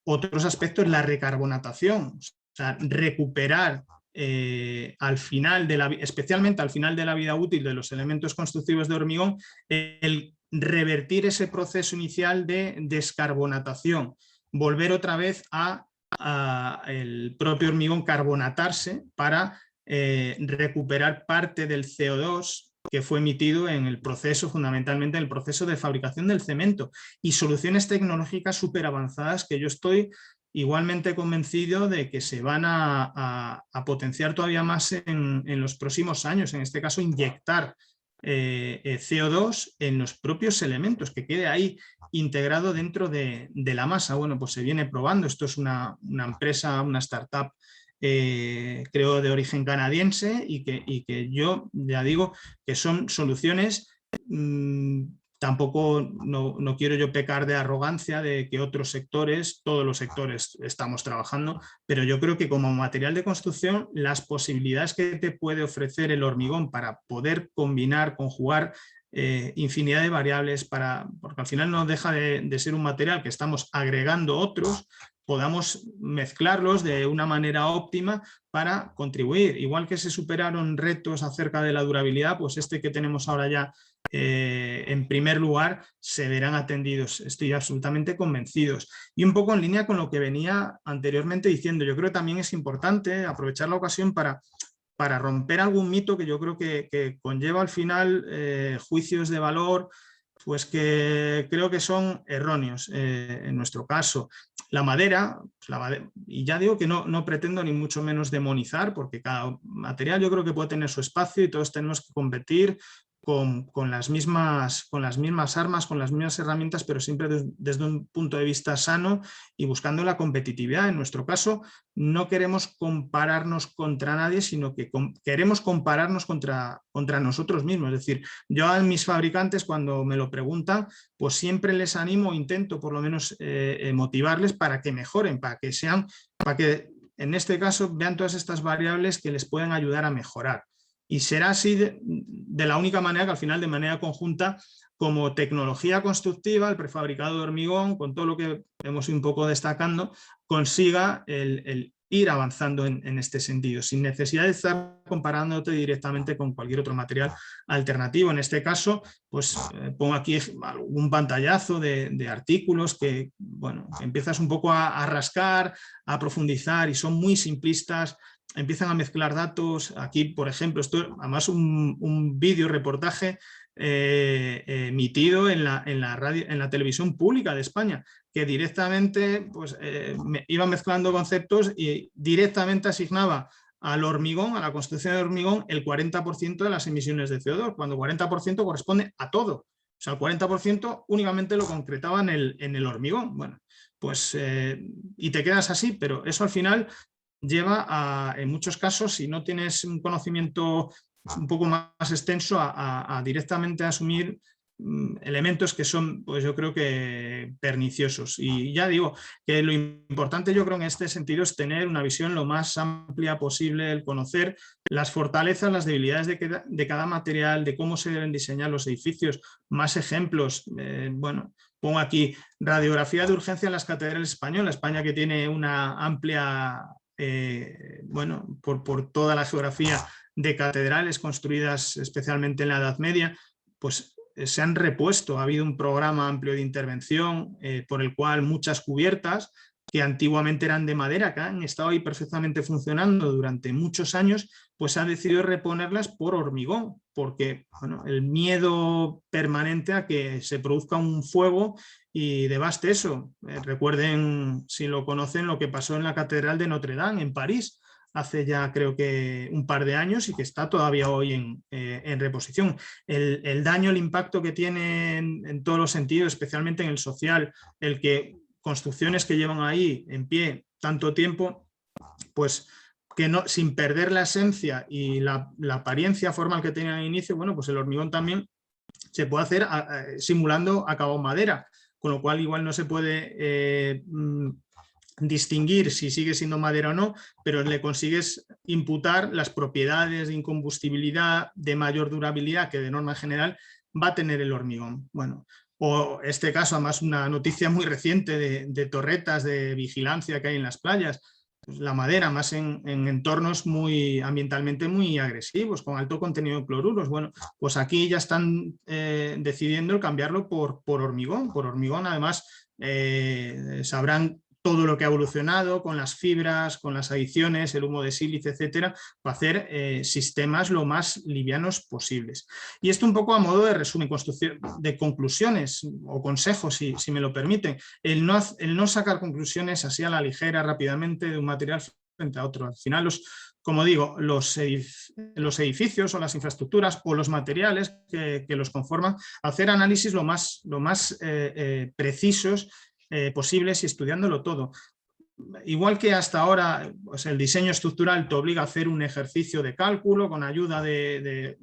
Otros aspectos, la recarbonatación, o sea, recuperar al final especialmente al final de la vida útil de los elementos constructivos de hormigón, el revertir ese proceso inicial de descarbonatación, volver otra vez a el propio hormigón carbonatarse para recuperar parte del CO2 que fue emitido en el proceso, fundamentalmente en el proceso de fabricación del cemento, y soluciones tecnológicas súper avanzadas que yo estoy igualmente convencido de que se van a potenciar todavía más en los próximos años. En este caso, inyectar CO2 en los propios elementos, que quede ahí integrado dentro de la masa. Bueno, pues se viene probando. Esto es una empresa, una startup, creo de origen canadiense, y que yo ya digo que son soluciones. Tampoco no quiero yo pecar de arrogancia de que otros sectores, todos los sectores estamos trabajando, pero yo creo que como material de construcción las posibilidades que te puede ofrecer el hormigón para poder combinar, conjugar infinidad de variables, porque al final no deja de ser un material que estamos agregando otros, podamos mezclarlos de una manera óptima para contribuir. Igual que se superaron retos acerca de la durabilidad, pues este que tenemos ahora ya en primer lugar se verán atendidos, estoy absolutamente convencidos. Y un poco en línea con lo que venía anteriormente diciendo, yo creo que también es importante aprovechar la ocasión para romper algún mito que yo creo que conlleva al final juicios de valor, pues que creo que son erróneos en nuestro caso. La madera, y ya digo que no pretendo ni mucho menos demonizar, porque cada material yo creo que puede tener su espacio y todos tenemos que competir con las mismas armas, con las mismas herramientas, pero siempre desde un punto de vista sano y buscando la competitividad. En nuestro caso, no queremos compararnos contra nadie, sino que queremos compararnos contra nosotros mismos. Es decir, yo a mis fabricantes, cuando me lo preguntan, pues siempre les animo, intento por lo menos motivarles para que mejoren, para que en este caso vean todas estas variables que les pueden ayudar a mejorar. Y será así de la única manera que al final, de manera conjunta, como tecnología constructiva, el prefabricado de hormigón, con todo lo que hemos ido un poco destacando, consiga el ir avanzando en este sentido, sin necesidad de estar comparándote directamente con cualquier otro material alternativo. En este caso, pues pongo aquí un pantallazo de artículos que, bueno, empiezas un poco a rascar, a profundizar y son muy simplistas. Empiezan a mezclar datos. Aquí, por ejemplo, esto además un vídeo reportaje emitido en la radio, en la televisión pública de España, que directamente pues, iba mezclando conceptos y directamente asignaba al hormigón, a la construcción de hormigón, el 40% de las emisiones de CO2, cuando 40% corresponde a todo. O sea, el 40% únicamente lo concretaba en el hormigón. Bueno, pues y te quedas así, pero eso al final lleva en muchos casos, si no tienes un conocimiento un poco más extenso, a directamente asumir elementos que son, pues yo creo que perniciosos. Y ya digo que lo importante yo creo en este sentido es tener una visión lo más amplia posible, el conocer las fortalezas, las debilidades de cada material, de cómo se deben diseñar los edificios, más ejemplos. Bueno, pongo aquí radiografía de urgencia en las catedrales españolas, España que tiene una amplia bueno, por toda la geografía de catedrales construidas especialmente en la Edad Media, pues se han repuesto. Ha habido un programa amplio de intervención por el cual muchas cubiertas que antiguamente eran de madera, que han estado ahí perfectamente funcionando durante muchos años, pues han decidido reponerlas por hormigón, porque bueno, el miedo permanente a que se produzca un fuego y devaste eso. Recuerden, si lo conocen, lo que pasó en la Catedral de Notre Dame en París hace ya creo que un par de años y que está todavía hoy en reposición. El daño, el impacto que tiene en todos los sentidos, especialmente en el social, el que construcciones que llevan ahí en pie tanto tiempo, pues que no, sin perder la esencia y la apariencia formal que tenía al inicio, bueno, pues el hormigón también se puede hacer simulando acabado en madera, con lo cual igual no se puede distinguir si sigue siendo madera o no, pero le consigues imputar las propiedades de incombustibilidad, de mayor durabilidad que de norma general va a tener el hormigón. Bueno, o este caso, además una noticia muy reciente de torretas de vigilancia que hay en las playas, pues la madera, más en entornos muy ambientalmente muy agresivos, con alto contenido de cloruros. Bueno, pues aquí ya están decidiendo cambiarlo por hormigón. Por hormigón, además, sabrán todo lo que ha evolucionado con las fibras, con las adiciones, el humo de sílice, etcétera, para hacer sistemas lo más livianos posibles. Y esto un poco a modo de resumen, construcción de conclusiones o consejos, si me lo permiten. El no sacar conclusiones así a la ligera, rápidamente, de un material frente a otro. Al final como digo, los edificios o las infraestructuras o los materiales que los conforman, hacer análisis lo más precisos posibles y estudiándolo todo. Igual que hasta ahora, pues el diseño estructural te obliga a hacer un ejercicio de cálculo con ayuda de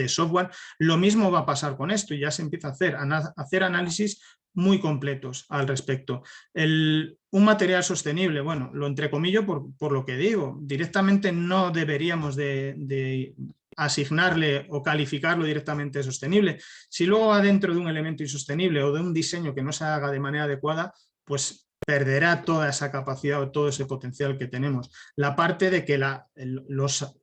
software, lo mismo va a pasar con esto y ya se empieza a hacer análisis muy completos al respecto. Un material sostenible, bueno, lo entrecomillo por lo que digo, directamente no deberíamos de asignarle o calificarlo directamente de sostenible. Si luego va dentro de un elemento insostenible o de un diseño que no se haga de manera adecuada, pues perderá toda esa capacidad o todo ese potencial que tenemos. La parte de que los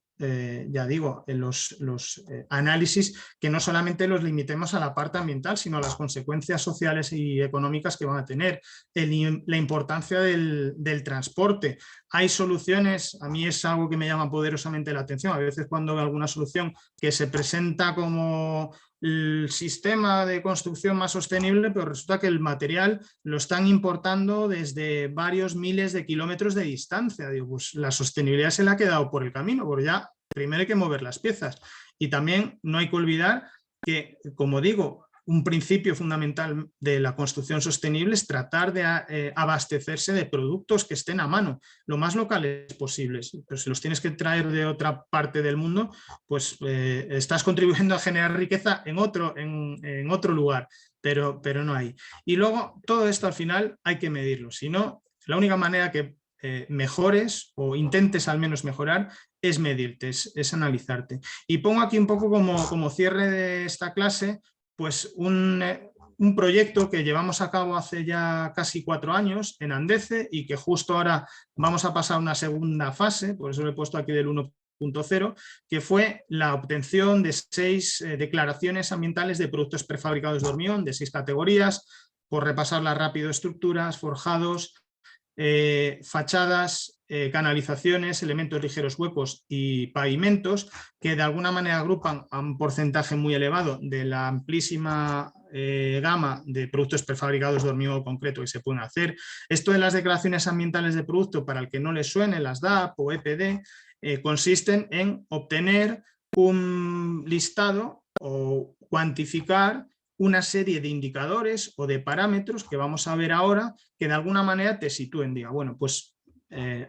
análisis, que no solamente los limitemos a la parte ambiental, sino a las consecuencias sociales y económicas que van a tener, la importancia del transporte. Hay soluciones, a mí es algo que me llama poderosamente la atención, a veces cuando veo alguna solución que se presenta como el sistema de construcción más sostenible, pero resulta que el material lo están importando desde varios miles de kilómetros de distancia. Digo, pues la sostenibilidad se le ha quedado por el camino, porque ya primero hay que mover las piezas. Y también no hay que olvidar que, como digo, un principio fundamental de la construcción sostenible es tratar de abastecerse de productos que estén a mano, lo más locales posibles. Pero si los tienes que traer de otra parte del mundo, pues estás contribuyendo a generar riqueza en otro lugar, pero no hay. Y luego todo esto al final hay que medirlo, si no, la única manera que mejores o intentes al menos mejorar es medirte, es analizarte. Y pongo aquí un poco como cierre de esta clase, pues un proyecto que llevamos a cabo hace ya casi 4 años en Andece y que justo ahora vamos a pasar a una segunda fase, por eso lo he puesto aquí del 1.0, que fue la obtención de 6 declaraciones ambientales de productos prefabricados de hormigón, de 6 categorías, por repasarlas rápido: estructuras, forjados, fachadas, canalizaciones, elementos ligeros huecos y pavimentos, que de alguna manera agrupan a un porcentaje muy elevado de la amplísima gama de productos prefabricados de hormigón concreto que se pueden hacer. Esto de las declaraciones ambientales de producto, para el que no les suene, las DAP o EPD, consisten en obtener un listado o cuantificar una serie de indicadores o de parámetros que vamos a ver ahora, que de alguna manera te sitúen, diga, bueno, pues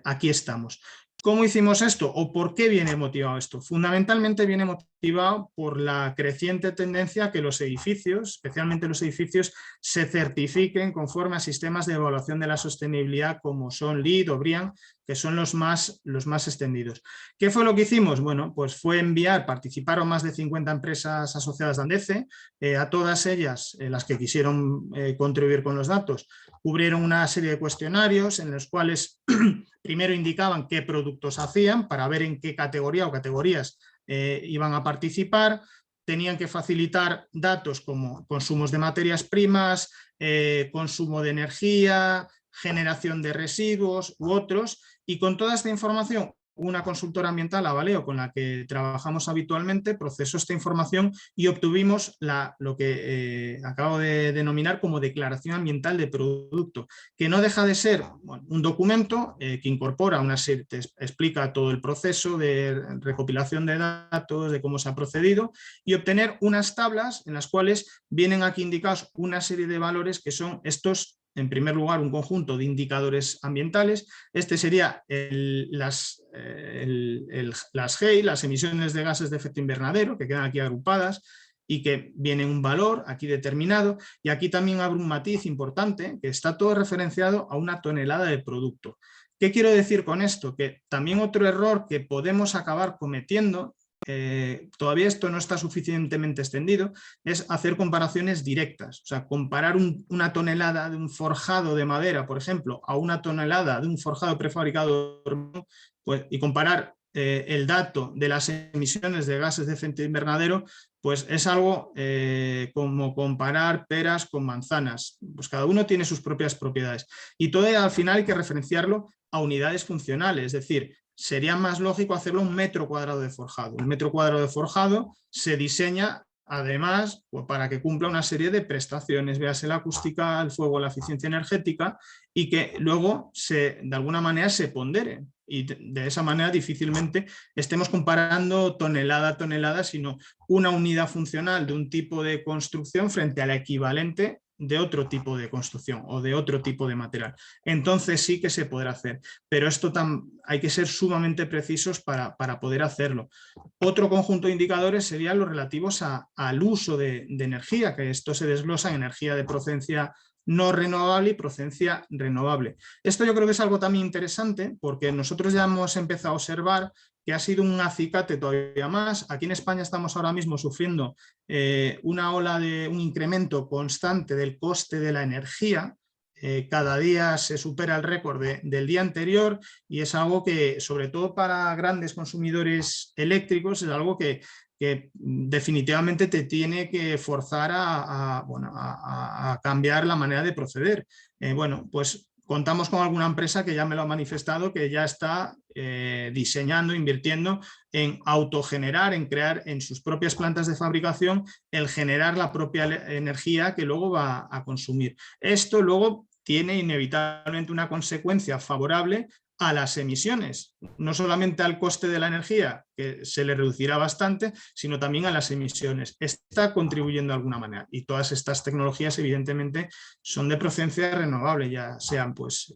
aquí estamos. ¿Cómo hicimos esto o por qué viene motivado esto? Fundamentalmente viene motivado por la creciente tendencia a que los edificios, especialmente los edificios, se certifiquen conforme a sistemas de evaluación de la sostenibilidad como son LEED o BREEAM, que son los más extendidos. ¿Qué fue lo que hicimos? Bueno, pues fue participaron más de 50 empresas asociadas de Andece, a todas ellas, las que quisieron contribuir con los datos, cubrieron una serie de cuestionarios en los cuales primero indicaban qué productos hacían para ver en qué categoría o categorías iban a participar. Tenían que facilitar datos como consumos de materias primas, consumo de energía, generación de residuos u otros, y con toda esta información una consultora ambiental, Avaleo, con la que trabajamos habitualmente, procesó esta información y obtuvimos lo que acabo de denominar como declaración ambiental de producto, que no deja de ser un documento que incorpora una serie, te explica todo el proceso de recopilación de datos, de cómo se ha procedido, y obtener unas tablas en las cuales vienen aquí indicados una serie de valores que son estos. En primer lugar, un conjunto de indicadores ambientales. Este sería las GEI, las emisiones de gases de efecto invernadero, que quedan aquí agrupadas y que viene un valor aquí determinado. Y aquí también abre un matiz importante, que está todo referenciado a una tonelada de producto. ¿Qué quiero decir con esto? Que también otro error que podemos acabar cometiendo, todavía esto no está suficientemente extendido, es hacer comparaciones directas. O sea, comparar una tonelada de un forjado de madera, por ejemplo, a una tonelada de un forjado prefabricado, pues, y comparar el dato de las emisiones de gases de efecto invernadero, pues es algo como comparar peras con manzanas. Pues cada uno tiene sus propias propiedades. Y todo al final hay que referenciarlo a unidades funcionales, es decir, sería más lógico hacerlo un metro cuadrado de forjado. El metro cuadrado de forjado se diseña además pues, para que cumpla una serie de prestaciones, véase la acústica, el fuego, la eficiencia energética, y que luego de alguna manera se pondere. y de esa manera difícilmente estemos comparando tonelada a tonelada, sino una unidad funcional de un tipo de construcción frente a la equivalente de otro tipo de construcción o de otro tipo de material. Entonces sí que se podrá hacer, pero esto hay que ser sumamente precisos para poder hacerlo. Otro conjunto de indicadores serían los relativos al uso de energía, que esto se desglosa en energía de procedencia no renovable y procedencia renovable. Esto yo creo que es algo también interesante porque nosotros ya hemos empezado a observar que ha sido un acicate todavía más. Aquí en España estamos ahora mismo sufriendo una ola de un incremento constante del coste de la energía. Cada día se supera el récord del día anterior y es algo que, sobre todo para grandes consumidores eléctricos, es algo que definitivamente te tiene que forzar a cambiar la manera de proceder. Bueno, pues contamos con alguna empresa que ya me lo ha manifestado, que ya está diseñando, invirtiendo en autogenerar, en crear en sus propias plantas de fabricación, el generar la propia energía que luego va a consumir. Esto luego tiene inevitablemente una consecuencia favorable a las emisiones, no solamente al coste de la energía, que se le reducirá bastante, sino también a las emisiones. Está contribuyendo de alguna manera y todas estas tecnologías evidentemente son de procedencia renovable, ya sean pues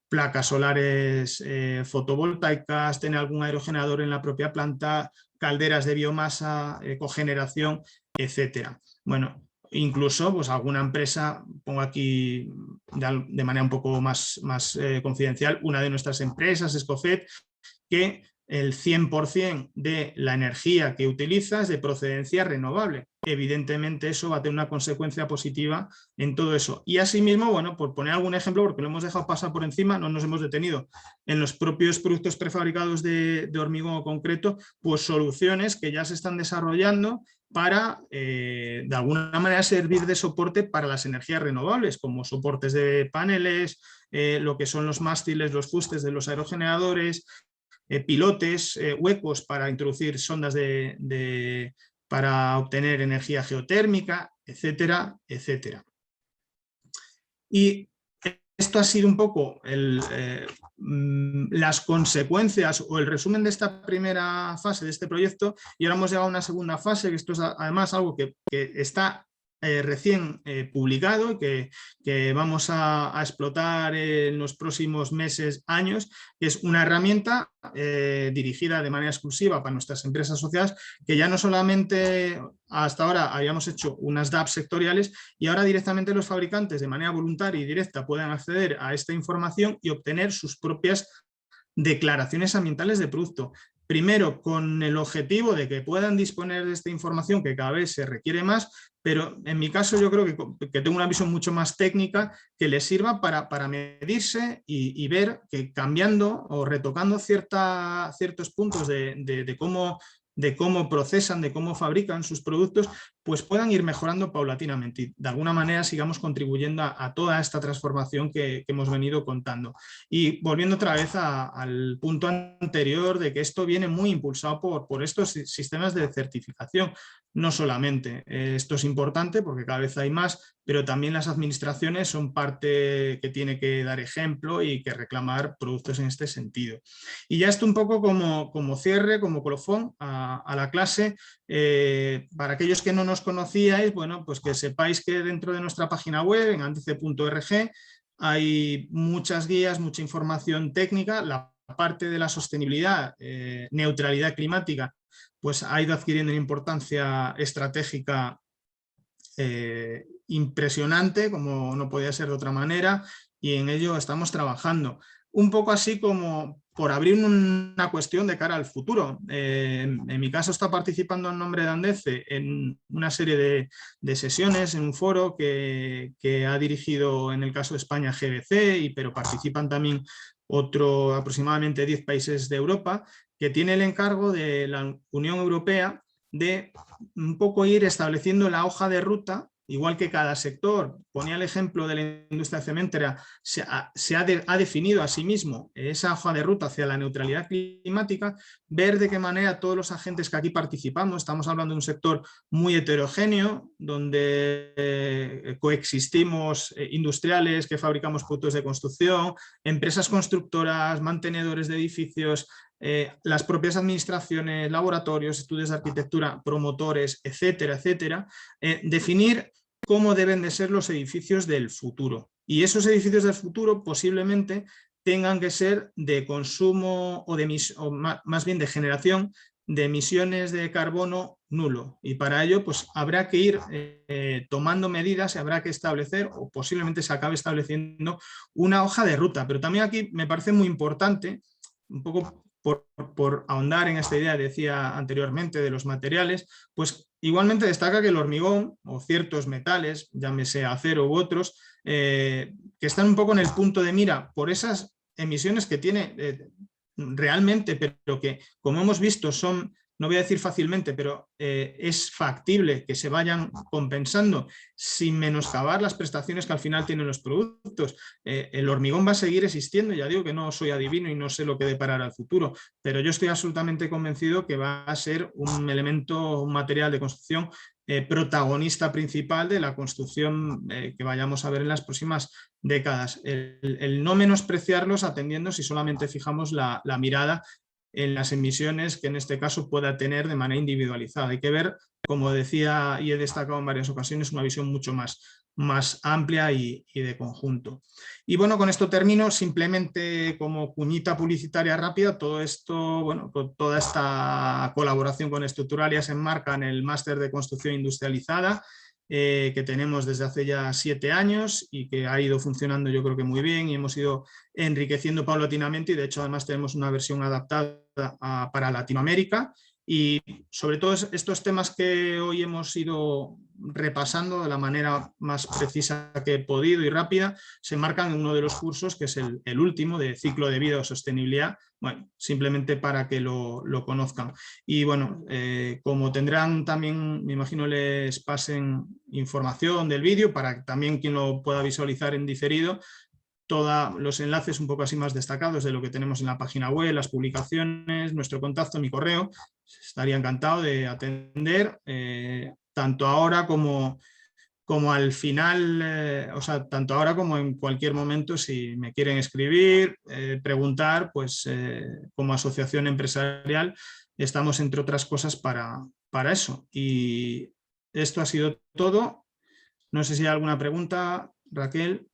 placas solares fotovoltaicas, tener algún aerogenerador en la propia planta, calderas de biomasa, cogeneración, etcétera. Bueno, incluso pues alguna empresa, pongo aquí de manera un poco más confidencial, una de nuestras empresas, Escofet, que el 100% de la energía que utiliza es de procedencia renovable. Evidentemente eso va a tener una consecuencia positiva en todo eso. Y asimismo, bueno, por poner algún ejemplo, porque lo hemos dejado pasar por encima, no nos hemos detenido en los propios productos prefabricados de hormigón concreto, pues soluciones que ya se están desarrollando para, de alguna manera, servir de soporte para las energías renovables, como soportes de paneles, lo que son los mástiles, los fustes de los aerogeneradores, pilotes, huecos para introducir sondas para obtener energía geotérmica, etcétera, etcétera. Y esto ha sido un poco las consecuencias o el resumen de esta primera fase de este proyecto, y ahora hemos llegado a una segunda fase, que esto es además algo que está recién publicado y que vamos a explotar en los próximos meses, años, que es una herramienta dirigida de manera exclusiva para nuestras empresas asociadas, que ya no solamente hasta ahora habíamos hecho unas DAP sectoriales y ahora directamente los fabricantes de manera voluntaria y directa pueden acceder a esta información y obtener sus propias declaraciones ambientales de producto. Primero, con el objetivo de que puedan disponer de esta información que cada vez se requiere más, pero en mi caso yo creo que tengo una visión mucho más técnica que les sirva para medirse y ver que cambiando o retocando ciertos puntos de cómo procesan, de cómo fabrican sus productos, pues puedan ir mejorando paulatinamente y de alguna manera sigamos contribuyendo a toda esta transformación que hemos venido contando. Y volviendo otra vez al punto anterior de que esto viene muy impulsado por estos sistemas de certificación. No solamente esto es importante porque cada vez hay más, pero también las administraciones son parte que tiene que dar ejemplo y que reclamar productos en este sentido. Y ya esto un poco como cierre, como colofón a la clase, para aquellos que no nos conocíais, bueno, pues que sepáis que dentro de nuestra página web, en andice.org, hay muchas guías, mucha información técnica. La parte de la sostenibilidad, neutralidad climática, pues ha ido adquiriendo una importancia estratégica impresionante, como no podía ser de otra manera, y en ello estamos trabajando. Un poco así como por abrir una cuestión de cara al futuro. En mi caso está participando en nombre de Andece en una serie de sesiones, en un foro que ha dirigido en el caso de España GBC, pero participan también aproximadamente 10 países de Europa, que tiene el encargo de la Unión Europea de un poco ir estableciendo la hoja de ruta igual que cada sector, ponía el ejemplo de la industria cementera, ha definido a sí mismo esa hoja de ruta hacia la neutralidad climática, ver de qué manera todos los agentes que aquí participamos, estamos hablando de un sector muy heterogéneo, donde coexistimos industriales que fabricamos productos de construcción, empresas constructoras, mantenedores de edificios, las propias administraciones, laboratorios, estudios de arquitectura, promotores, etcétera, etcétera, definir cómo deben de ser los edificios del futuro. Y esos edificios del futuro posiblemente tengan que ser de consumo o más bien de generación de emisiones de carbono nulo. Y para ello pues habrá que ir tomando medidas y habrá que establecer, o posiblemente se acabe estableciendo, una hoja de ruta. Pero también aquí me parece muy importante, un poco por ahondar en esta idea, decía anteriormente, de los materiales, pues igualmente destaca que el hormigón o ciertos metales, llámese acero u otros, que están un poco en el punto de mira por esas emisiones que tiene realmente, pero que, como hemos visto, son, no voy a decir fácilmente, pero es factible que se vayan compensando sin menoscabar las prestaciones que al final tienen los productos. El hormigón va a seguir existiendo, ya digo que no soy adivino y no sé lo que deparará el futuro, pero yo estoy absolutamente convencido que va a ser un elemento, un material de construcción protagonista principal de la construcción que vayamos a ver en las próximas décadas. El no menospreciarlos atendiendo si solamente fijamos la mirada en las emisiones que en este caso pueda tener de manera individualizada. Hay que ver, como decía y he destacado en varias ocasiones, una visión mucho más amplia y de conjunto. Y bueno, con esto termino, simplemente como cuñita publicitaria rápida, todo esto, bueno, toda esta colaboración con Estructuralia se enmarca en el máster de construcción industrializada, que tenemos desde hace ya 7 años y que ha ido funcionando yo creo que muy bien y hemos ido enriqueciendo paulatinamente y de hecho además tenemos una versión adaptada para Latinoamérica y sobre todo estos temas que hoy hemos ido repasando de la manera más precisa que he podido y rápida se marcan en uno de los cursos que es el último de ciclo de vida o sostenibilidad, bueno, simplemente para que lo conozcan. Y bueno, como tendrán también, me imagino les pasen información del vídeo para que también quien lo pueda visualizar en diferido, todos los enlaces un poco así más destacados de lo que tenemos en la página web, las publicaciones, nuestro contacto, mi correo. Estaría encantado de atender, tanto ahora como al final, o sea, tanto ahora como en cualquier momento, si me quieren escribir, preguntar, pues como asociación empresarial estamos entre otras cosas para eso. Y esto ha sido todo. No sé si hay alguna pregunta, Raquel.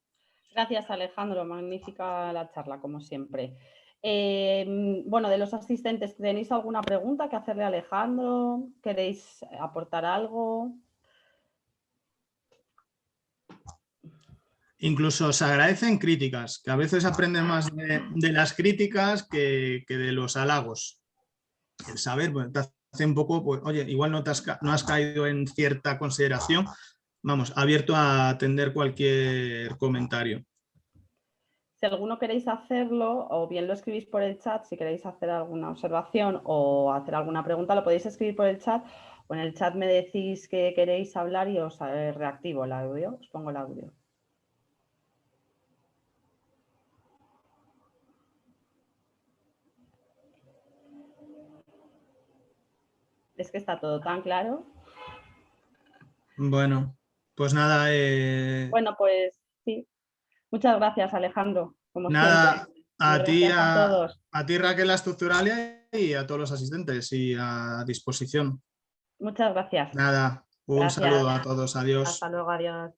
Gracias, Alejandro. Magnífica la charla, como siempre. Bueno, de los asistentes, ¿tenéis alguna pregunta que hacerle a Alejandro? ¿Queréis aportar algo? Incluso se agradecen críticas, que a veces aprenden más de las críticas que de los halagos. El saber, pues, te hace un poco, pues, oye, igual no has caído en cierta consideración. Vamos, abierto a atender cualquier comentario. Si alguno queréis hacerlo, o bien lo escribís por el chat, si queréis hacer alguna observación o hacer alguna pregunta, lo podéis escribir por el chat, o en el chat me decís que queréis hablar y os reactivo el audio, os pongo el audio. Es que está todo tan claro. Bueno, pues nada. Bueno, pues sí. Muchas gracias, Alejandro. Como Nada, siempre. a ti, Gracias a todos. a ti, Raquel, la Estructuralia y a todos los asistentes y a disposición. Muchas gracias. Nada, un Gracias. saludo a todos. Adiós. Hasta luego, adiós.